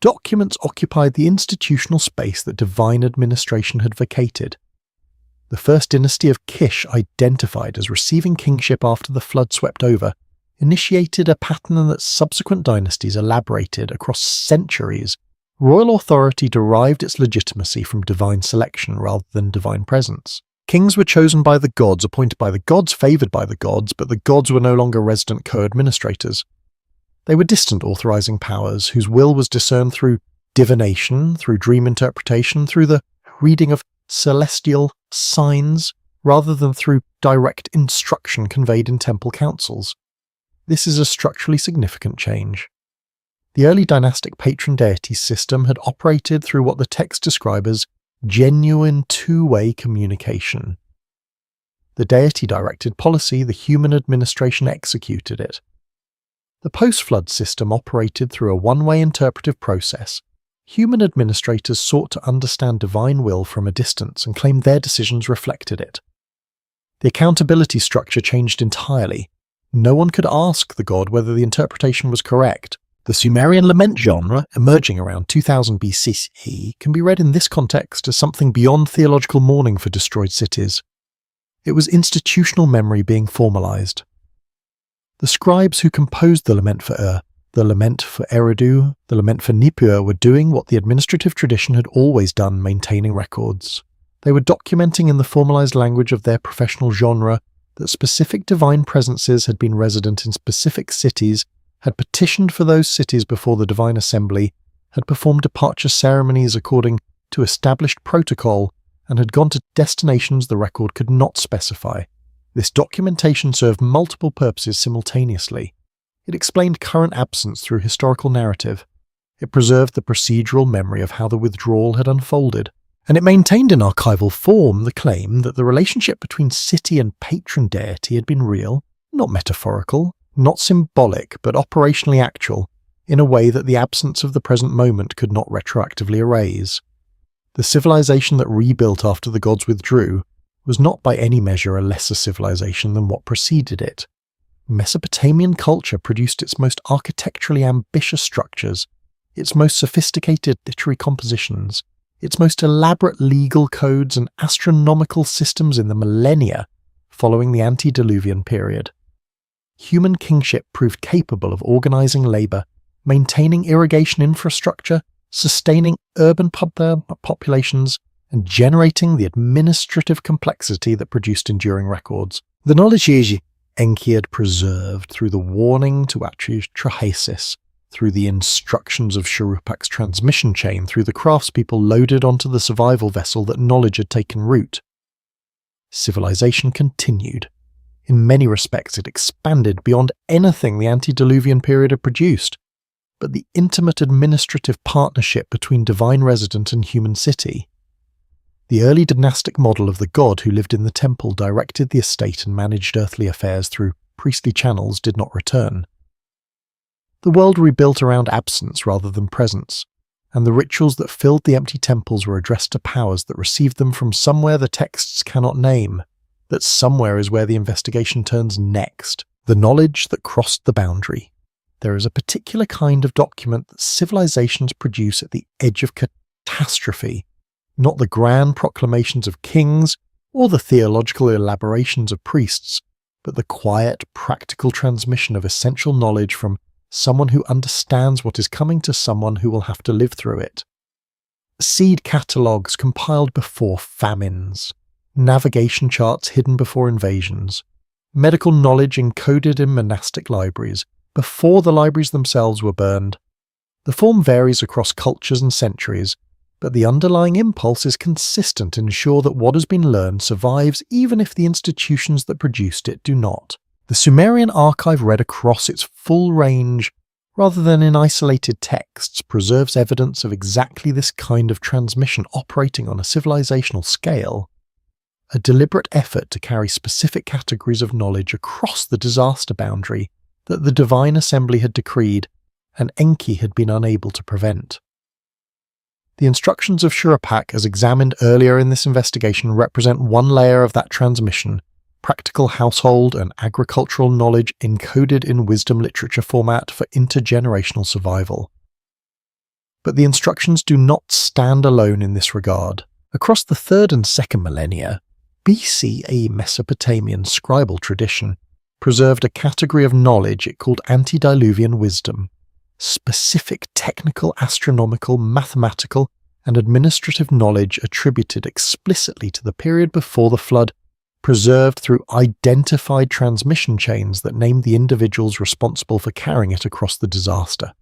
Documents occupied the institutional space that divine administration had vacated. The first dynasty of Kish, identified as receiving kingship after the flood swept over, initiated a pattern that subsequent dynasties elaborated across centuries. Royal authority derived its legitimacy from divine selection rather than divine presence. Kings were chosen by the gods, appointed by the gods, favoured by the gods, but the gods were no longer resident co-administrators. They were distant authorising powers whose will was discerned through divination, through dream interpretation, through the reading of celestial signs, rather than through direct instruction conveyed in temple councils. This is a structurally significant change. The early dynastic patron deity system had operated through what the texts describe as genuine two-way communication. The deity directed policy, the human administration executed it. The post-flood system operated through a one-way interpretive process. Human administrators sought to understand divine will from a distance and claimed their decisions reflected it. The accountability structure changed entirely. No one could ask the god whether the interpretation was correct. The Sumerian lament genre, emerging around 2000 BCE, can be read in this context as something beyond theological mourning for destroyed cities. It was institutional memory being formalized. The scribes who composed the lament for the lament for Eridu, the lament for Nippur were doing what the administrative tradition had always done, maintaining records. They were documenting in the formalized language of their professional genre that specific divine presences had been resident in specific cities, had petitioned for those cities before the divine assembly, had performed departure ceremonies according to established protocol, and had gone to destinations the record could not specify. This documentation served multiple purposes simultaneously. It explained current absence through historical narrative. It preserved the procedural memory of how the withdrawal had unfolded. And it maintained in archival form the claim that the relationship between city and patron deity had been real, not metaphorical, not symbolic, but operationally actual, in a way that the absence of the present moment could not retroactively erase. The civilization that rebuilt after the gods withdrew was not by any measure a lesser civilization than what preceded it. Mesopotamian culture produced its most architecturally ambitious structures, its most sophisticated literary compositions, its most elaborate legal codes and astronomical systems in the millennia following the antediluvian period. Human kingship proved capable of organizing labor, maintaining irrigation infrastructure, sustaining urban populations, and generating the administrative complexity that produced enduring records. The knowledge Enki had preserved through the warning to Atrahasis, through the instructions of Shuruppak's transmission chain, through the craftspeople loaded onto the survival vessel that knowledge had taken root. Civilization continued. In many respects it expanded beyond anything the antediluvian period had produced, but the intimate administrative partnership between divine resident and human city. The early dynastic model of the god who lived in the temple directed the estate and managed earthly affairs through priestly channels did not return. The world rebuilt around absence rather than presence, and the rituals that filled the empty temples were addressed to powers that received them from somewhere the texts cannot name. That somewhere is where the investigation turns next, the knowledge that crossed the boundary. There is a particular kind of document that civilizations produce at the edge of catastrophe, not the grand proclamations of kings or the theological elaborations of priests, but the quiet, practical transmission of essential knowledge from someone who understands what is coming to someone who will have to live through it. Seed catalogues compiled before famines, navigation charts hidden before invasions, medical knowledge encoded in monastic libraries, before the libraries themselves were burned. The form varies across cultures and centuries, but the underlying impulse is consistent to ensure that what has been learned survives even if the institutions that produced it do not. The Sumerian archive read across its full range, rather than in isolated texts, preserves evidence of exactly this kind of transmission operating on a civilizational scale. A deliberate effort to carry specific categories of knowledge across the disaster boundary that the divine assembly had decreed and Enki had been unable to prevent. The instructions of Shuruppak, as examined earlier in this investigation, represent one layer of that transmission, practical household and agricultural knowledge encoded in wisdom literature format for intergenerational survival. But the instructions do not stand alone in this regard. Across the 3rd and 2nd millennia, BCE Mesopotamian scribal tradition preserved a category of knowledge it called antediluvian wisdom, specific technical, astronomical, mathematical, and administrative knowledge attributed explicitly to the period before the flood, preserved through identified transmission chains that named the individuals responsible for carrying it across the disaster.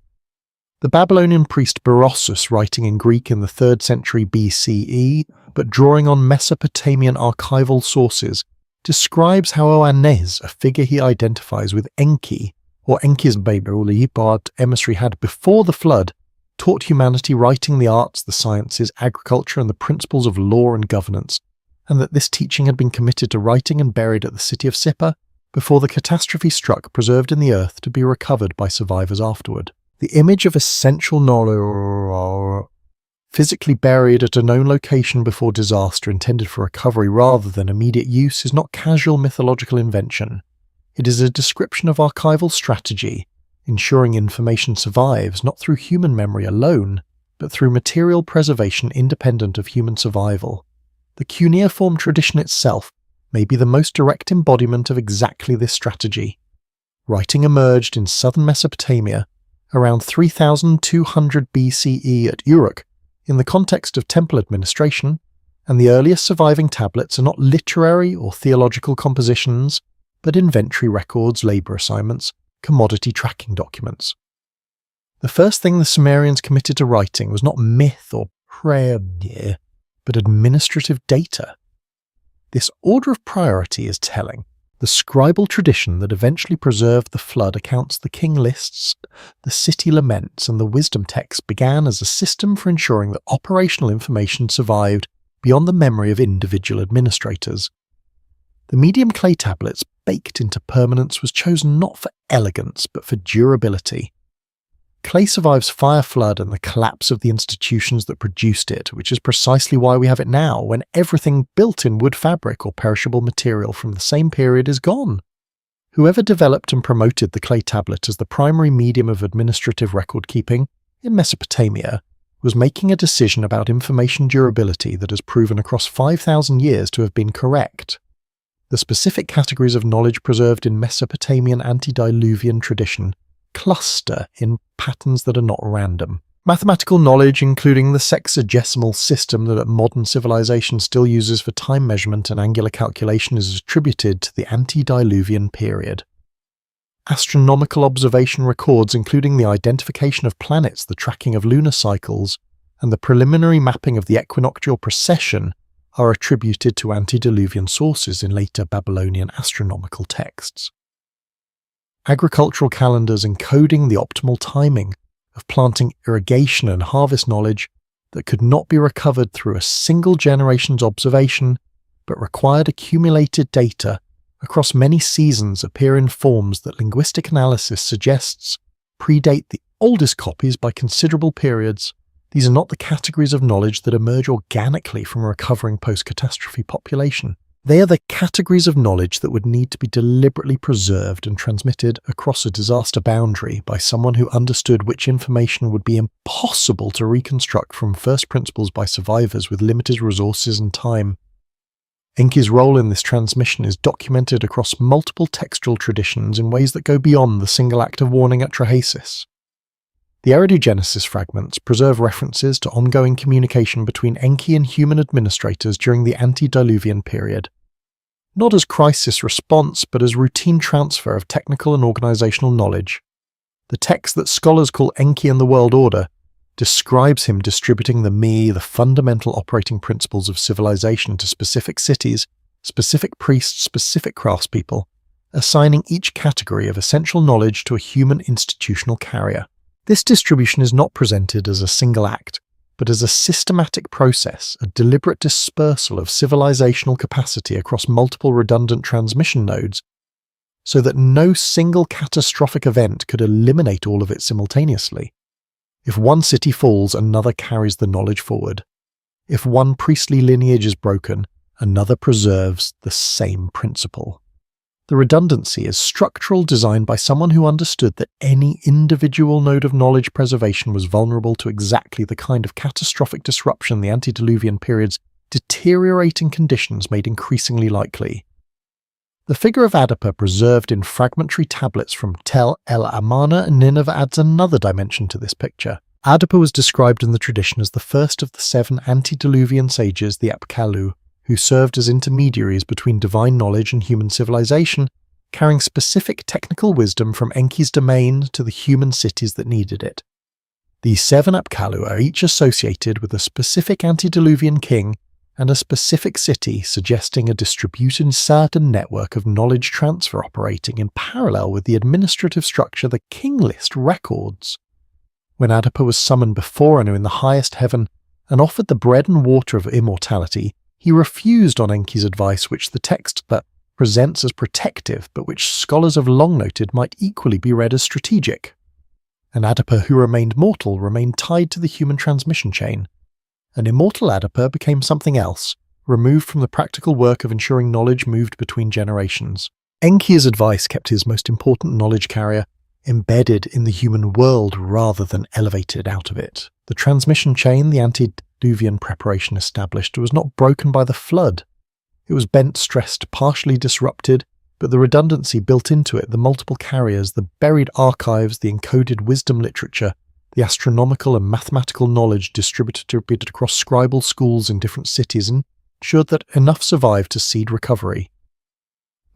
The Babylonian priest Berossus, writing in Greek in the 3rd century BCE, but drawing on Mesopotamian archival sources, describes how Oannes, a figure he identifies with Enki, or Enki's Babylonian emissary, had before the flood taught humanity writing, the arts, the sciences, agriculture, and the principles of law and governance, and that this teaching had been committed to writing and buried at the city of Sippa before the catastrophe struck, preserved in the earth to be recovered by survivors afterward. The image of essential knowledge physically buried at a known location before disaster intended for recovery rather than immediate use is not casual mythological invention. It is a description of archival strategy, ensuring information survives not through human memory alone, but through material preservation independent of human survival. The cuneiform tradition itself may be the most direct embodiment of exactly this strategy. Writing emerged in southern Mesopotamia around 3200 BCE at Uruk in the context of temple administration, and the earliest surviving tablets are not literary or theological compositions, but inventory records, labour assignments, commodity tracking documents. The first thing the Sumerians committed to writing was not myth or prayer, but administrative data. This order of priority is telling. The scribal tradition that eventually preserved the flood accounts the king lists, the city laments, and the wisdom texts began as a system for ensuring that operational information survived beyond the memory of individual administrators. The medium clay tablets baked into permanence was chosen not for elegance but for durability. Clay survives fire, flood, and the collapse of the institutions that produced it, which is precisely why we have it now, when everything built in wood fabric or perishable material from the same period is gone. Whoever developed and promoted the clay tablet as the primary medium of administrative record-keeping in Mesopotamia was making a decision about information durability that has proven across 5,000 years to have been correct. The specific categories of knowledge preserved in Mesopotamian antediluvian tradition cluster in patterns that are not random. Mathematical knowledge, including the sexagesimal system that modern civilization still uses for time measurement and angular calculation, is attributed to the antediluvian period. Astronomical observation records, including the identification of planets, the tracking of lunar cycles, and the preliminary mapping of the equinoctial precession, are attributed to antediluvian sources in later Babylonian astronomical texts. Agricultural calendars encoding the optimal timing of planting, irrigation, and harvest knowledge that could not be recovered through a single generation's observation, but required accumulated data across many seasons, appear in forms that linguistic analysis suggests predate the oldest copies by considerable periods. These are not the categories of knowledge that emerge organically from a recovering post-catastrophe population. They are the categories of knowledge that would need to be deliberately preserved and transmitted across a disaster boundary by someone who understood which information would be impossible to reconstruct from first principles by survivors with limited resources and time. Enki's role in this transmission is documented across multiple textual traditions in ways that go beyond the single act of warning Atrahasis. The Eridu Genesis fragments preserve references to ongoing communication between Enki and human administrators during the antediluvian period, not as crisis response but as routine transfer of technical and organizational knowledge. The text that scholars call Enki and the World Order describes him distributing the fundamental operating principles of civilization to specific cities, specific priests, specific craftspeople, assigning each category of essential knowledge to a human institutional carrier. This distribution is not presented as a single act, but as a systematic process, a deliberate dispersal of civilizational capacity across multiple redundant transmission nodes, so that no single catastrophic event could eliminate all of it simultaneously. If one city falls, another carries the knowledge forward. If one priestly lineage is broken, another preserves the same principle. The redundancy is structural, designed by someone who understood that any individual node of knowledge preservation was vulnerable to exactly the kind of catastrophic disruption the antediluvian period's deteriorating conditions made increasingly likely. The figure of Adapa preserved in fragmentary tablets from Tel El Amarna and Nineveh adds another dimension to this picture. Adapa was described in the tradition as the first of the 7 antediluvian sages, the Apkallu, who served as intermediaries between divine knowledge and human civilization, carrying specific technical wisdom from Enki's domain to the human cities that needed it. These 7 Apkallu are each associated with a specific antediluvian king and a specific city, suggesting a distributed certain network of knowledge transfer operating in parallel with the administrative structure the King List records. When Adapa was summoned before Anu in the highest heaven and offered the bread and water of immortality, he refused on Enki's advice, which the text that presents as protective, but which scholars have long noted might equally be read as strategic. An Adapa who remained mortal remained tied to the human transmission chain. An immortal Adapa became something else, removed from the practical work of ensuring knowledge moved between generations. Enki's advice kept his most important knowledge carrier embedded in the human world rather than elevated out of it. The transmission chain the antediluvian preparation established was not broken by the flood. It was bent, stressed, partially disrupted, but the redundancy built into it, the multiple carriers, the buried archives, the encoded wisdom literature, the astronomical and mathematical knowledge distributed across scribal schools in different cities ensured that enough survived to seed recovery.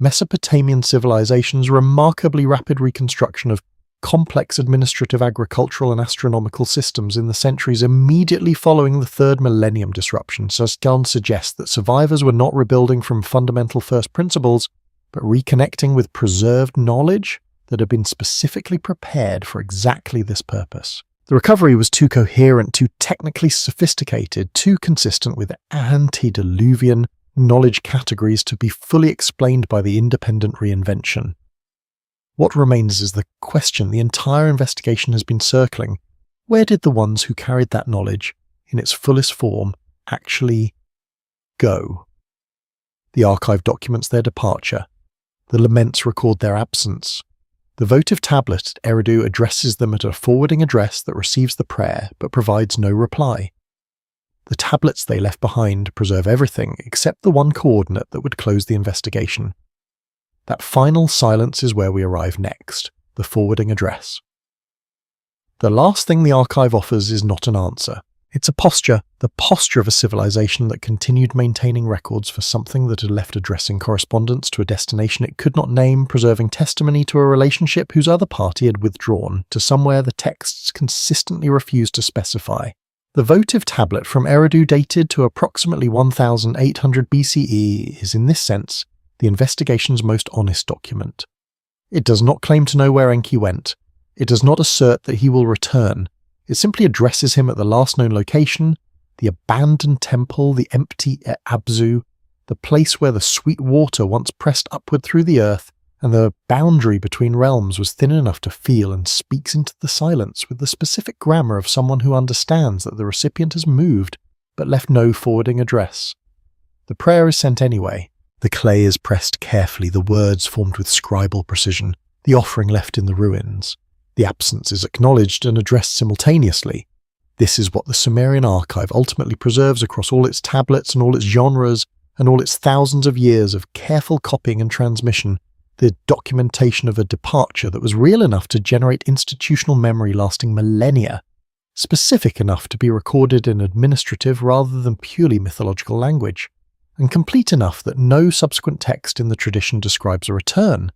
Mesopotamian civilization's remarkably rapid reconstruction of complex administrative, agricultural and astronomical systems in the centuries immediately following the 3rd millennium disruption suggests that survivors were not rebuilding from fundamental first principles, but reconnecting with preserved knowledge that had been specifically prepared for exactly this purpose. The recovery was too coherent, too technically sophisticated, too consistent with antediluvian knowledge categories to be fully explained by the independent reinvention. What remains is the question the entire investigation has been circling. Where did the ones who carried that knowledge, in its fullest form, actually go? The archive documents their departure. The laments record their absence. The votive tablet at Eridu addresses them at a forwarding address that receives the prayer but provides no reply. The tablets they left behind preserve everything except the one coordinate that would close the investigation. That final silence is where we arrive next, the forwarding address. The last thing the archive offers is not an answer. It's a posture, the posture of a civilization that continued maintaining records for something that had left addressing correspondence to a destination it could not name, preserving testimony to a relationship whose other party had withdrawn to somewhere the texts consistently refused to specify. The votive tablet from Eridu, dated to approximately 1800 BCE, is in this sense the investigation's most honest document. It does not claim to know where Enki went. It does not assert that he will return. It simply addresses him at the last known location, the abandoned temple, the empty Abzu, the place where the sweet water once pressed upward through the earth, and the boundary between realms was thin enough to feel, and speaks into the silence with the specific grammar of someone who understands that the recipient has moved, but left no forwarding address. The prayer is sent anyway. The clay is pressed carefully, the words formed with scribal precision, the offering left in the ruins. The absence is acknowledged and addressed simultaneously. This is what the Sumerian archive ultimately preserves across all its tablets and all its genres and all its thousands of years of careful copying and transmission, the documentation of a departure that was real enough to generate institutional memory lasting millennia, specific enough to be recorded in administrative rather than purely mythological language, and complete enough that no subsequent text in the tradition describes a return.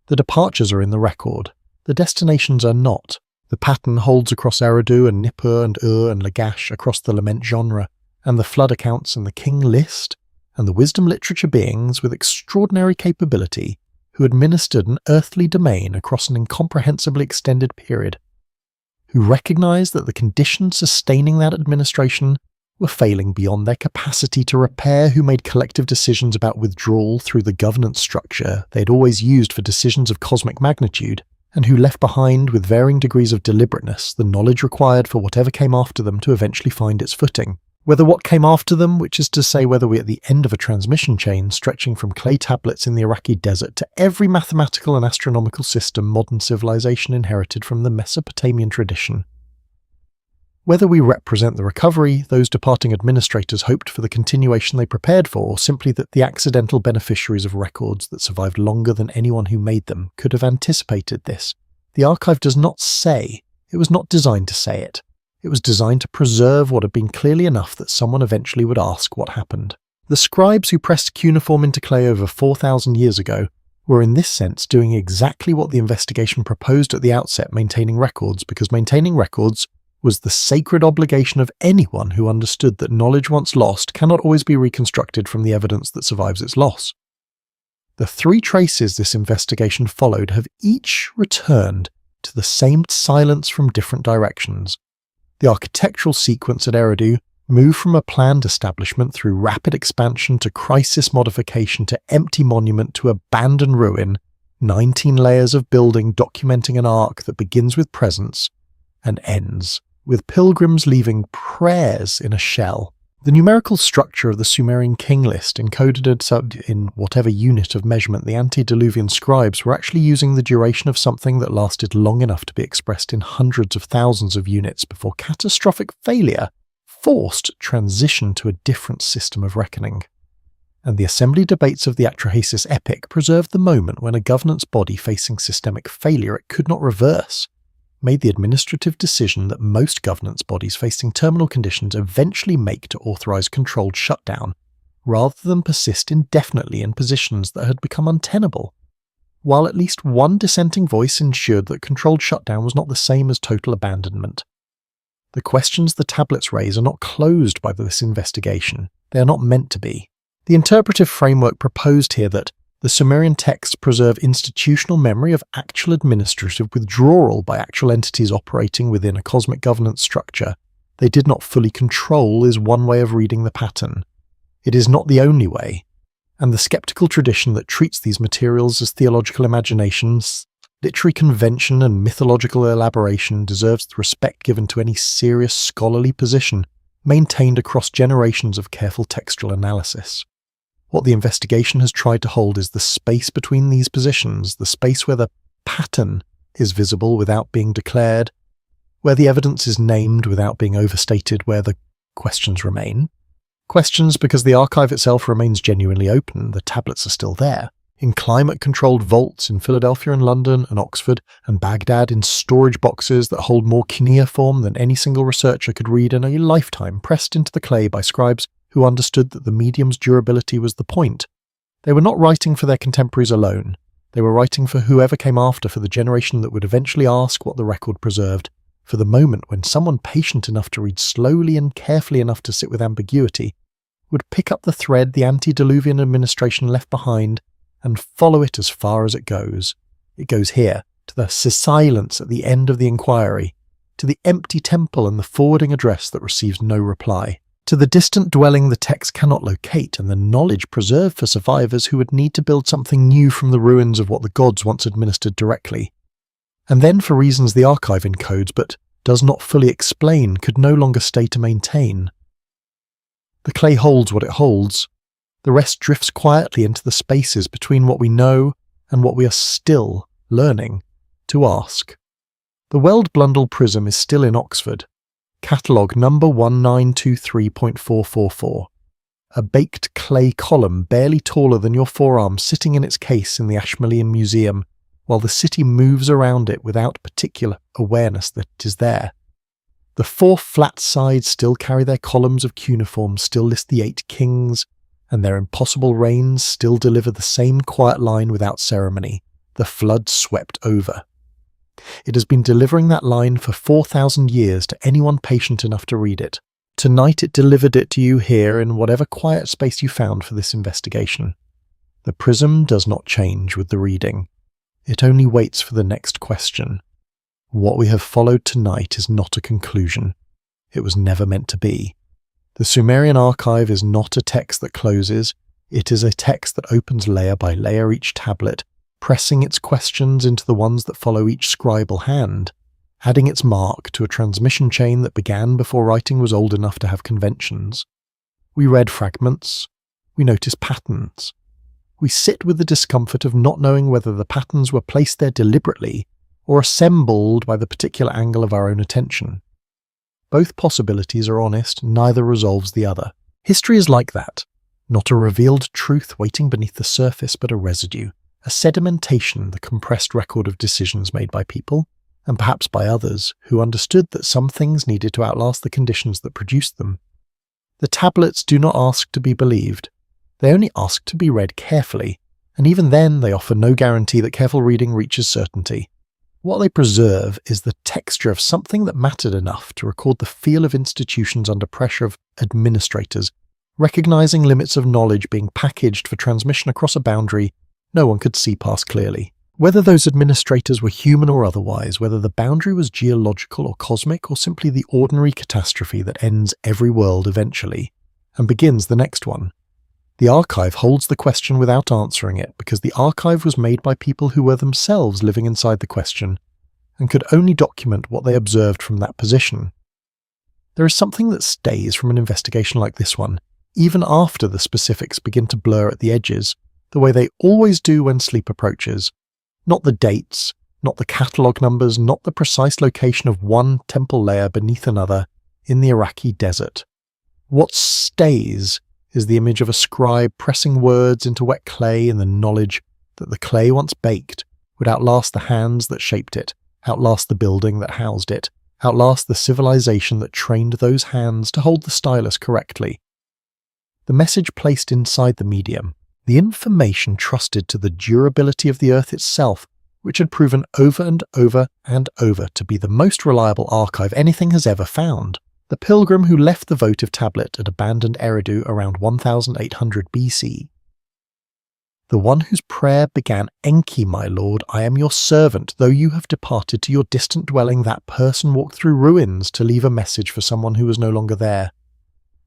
The departures are in the record. The destinations are not. The pattern holds across Eridu and Nippur and and Lagash across the lament genre, and the flood accounts and the King List, and the wisdom literature beings with extraordinary capability who administered an earthly domain across an incomprehensibly extended period, who recognized that the conditions sustaining that administration were failing beyond their capacity to repair, who made collective decisions about withdrawal through the governance structure they had always used for decisions of cosmic magnitude, and who left behind with varying degrees of deliberateness the knowledge required for whatever came after them to eventually find its footing. Whether what came after them, which is to say whether we're at the end of a transmission chain stretching from clay tablets in the Iraqi desert to every mathematical and astronomical system modern civilization inherited from the Mesopotamian tradition. Whether we represent the recovery those departing administrators hoped for the continuation they prepared for, or simply that the accidental beneficiaries of records that survived longer than anyone who made them could have anticipated this, the archive does not say. It was not designed to say it. It was designed to preserve what had been clearly enough that someone eventually would ask what happened. The scribes who pressed cuneiform into clay over 4,000 years ago were in this sense doing exactly what the investigation proposed at the outset, maintaining records, because maintaining records was the sacred obligation of anyone who understood that knowledge once lost cannot always be reconstructed from the evidence that survives its loss. The three traces this investigation followed have each returned to the same silence from different directions. The architectural sequence at Eridu moved from a planned establishment through rapid expansion to crisis modification to empty monument to abandoned ruin, 19 layers of building documenting an arc that begins with presence and ends with pilgrims leaving prayers in a shell. The numerical structure of the Sumerian King List, encoded in whatever unit of measurement the antediluvian scribes were actually using the duration of something that lasted long enough to be expressed in hundreds of thousands of units before catastrophic failure forced transition to a different system of reckoning. And the assembly debates of the Atrahasis epic preserved the moment when a governance body facing systemic failure it could not reverse made the administrative decision that most governance bodies facing terminal conditions eventually make to authorize controlled shutdown, rather than persist indefinitely in positions that had become untenable, while at least one dissenting voice ensured that controlled shutdown was not the same as total abandonment. The questions the tablets raise are not closed by this investigation. They are not meant to be. The interpretive framework proposed here that The Sumerian texts preserve institutional memory of actual administrative withdrawal by actual entities operating within a cosmic governance structure they did not fully control is one way of reading the pattern. It is not the only way, and the skeptical tradition that treats these materials as theological imaginations, literary convention and mythological elaboration deserves the respect given to any serious scholarly position maintained across generations of careful textual analysis. What the investigation has tried to hold is the space between these positions, the space where the pattern is visible without being declared, where the evidence is named without being overstated, where the questions remain. Questions because the archive itself remains genuinely open, the tablets are still there, in climate-controlled vaults in Philadelphia and London and Oxford and Baghdad, in storage boxes that hold more cuneiform than any single researcher could read in a lifetime, pressed into the clay by scribes who understood that the medium's durability was the point. They were not writing for their contemporaries alone. They were writing for whoever came after, for the generation that would eventually ask what the record preserved, for the moment when someone patient enough to read slowly and carefully enough to sit with ambiguity would pick up the thread the antediluvian administration left behind and follow it as far as it goes. It goes here, to the silence at the end of the inquiry, to the empty temple and the forwarding address that receives no reply, to the distant dwelling the text cannot locate and the knowledge preserved for survivors who would need to build something new from the ruins of what the gods once administered directly. And then, for reasons the archive encodes but does not fully explain, could no longer stay to maintain. The clay holds what it holds. The rest drifts quietly into the spaces between what we know and what we are still learning to ask. The Weld Blundell Prism is still in Oxford. Catalogue number 1923.444. A baked clay column barely taller than your forearm sitting in its case in the Ashmolean Museum, while the city moves around it without particular awareness that it is there. The 4 flat sides still carry their columns of cuneiform, still list the 8 kings, and their impossible reigns still deliver the same quiet line without ceremony. The flood swept over. It has been delivering that line for 4,000 years to anyone patient enough to read it. Tonight it delivered it to you here in whatever quiet space you found for this investigation. The prism does not change with the reading. It only waits for the next question. What we have followed tonight is not a conclusion. It was never meant to be. The Sumerian archive is not a text that closes. It is a text that opens layer by layer each tablet, pressing its questions into the ones that follow each scribal hand, adding its mark to a transmission chain that began before writing was old enough to have conventions. We read fragments. We notice patterns. We sit with the discomfort of not knowing whether the patterns were placed there deliberately or assembled by the particular angle of our own attention. Both possibilities are honest, neither resolves the other. History is like that. Not a revealed truth waiting beneath the surface, but a residue, a sedimentation, the compressed record of decisions made by people, and perhaps by others, who understood that some things needed to outlast the conditions that produced them. The tablets do not ask to be believed. They only ask to be read carefully, and even then they offer no guarantee that careful reading reaches certainty. What they preserve is the texture of something that mattered enough to record the feel of institutions under pressure of administrators, recognizing limits of knowledge being packaged for transmission across a boundary no one could see past clearly. Whether those administrators were human or otherwise, whether the boundary was geological or cosmic or simply the ordinary catastrophe that ends every world eventually and begins the next one, the archive holds the question without answering it because the archive was made by people who were themselves living inside the question and could only document what they observed from that position. There is something that stays from an investigation like this one, even after the specifics begin to blur at the edges, the way they always do when sleep approaches. Not the dates, not the catalogue numbers, not the precise location of one temple layer beneath another in the Iraqi desert. What stays is the image of a scribe pressing words into wet clay in the knowledge that the clay once baked would outlast the hands that shaped it, outlast the building that housed it, outlast the civilization that trained those hands to hold the stylus correctly. The message placed inside the medium, the information trusted to the durability of the earth itself, which had proven over and over and over to be the most reliable archive anything has ever found. The pilgrim who left the votive tablet at abandoned Eridu around 1800 BC. The one whose prayer began, Enki, my lord, I am your servant. Though you have departed to your distant dwelling, that person walked through ruins to leave a message for someone who was no longer there.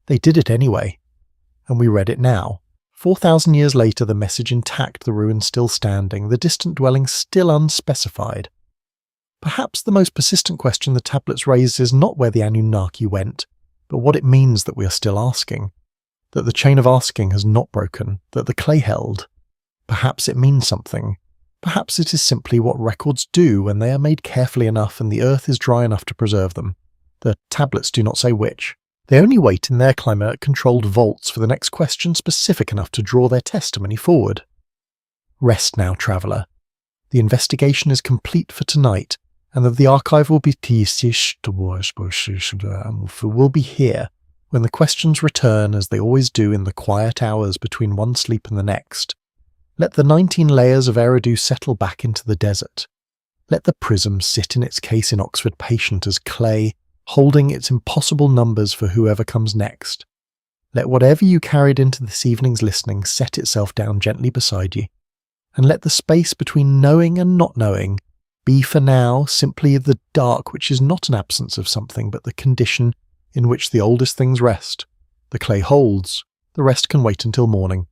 They did it anyway, and we read it now. 4,000 years later, the message intact, the ruins still standing, the distant dwelling still unspecified. Perhaps the most persistent question the tablets raise is not where the Anunnaki went, but what it means that we are still asking. That the chain of asking has not broken, that the clay held. Perhaps it means something. Perhaps it is simply what records do when they are made carefully enough and the earth is dry enough to preserve them. The tablets do not say which. They only wait in their climate-controlled vaults for the next question specific enough to draw their testimony forward. Rest now, traveller. The investigation is complete for tonight, and the archive will be here when the questions return as they always do in the quiet hours between one sleep and the next. Let the 19 layers of Eridu settle back into the desert. Let the prism sit in its case in Oxford patient as clay, holding its impossible numbers for whoever comes next. Let whatever you carried into this evening's listening set itself down gently beside you. And let the space between knowing and not knowing be for now simply the dark which is not an absence of something but the condition in which the oldest things rest. The clay holds, the rest can wait until morning.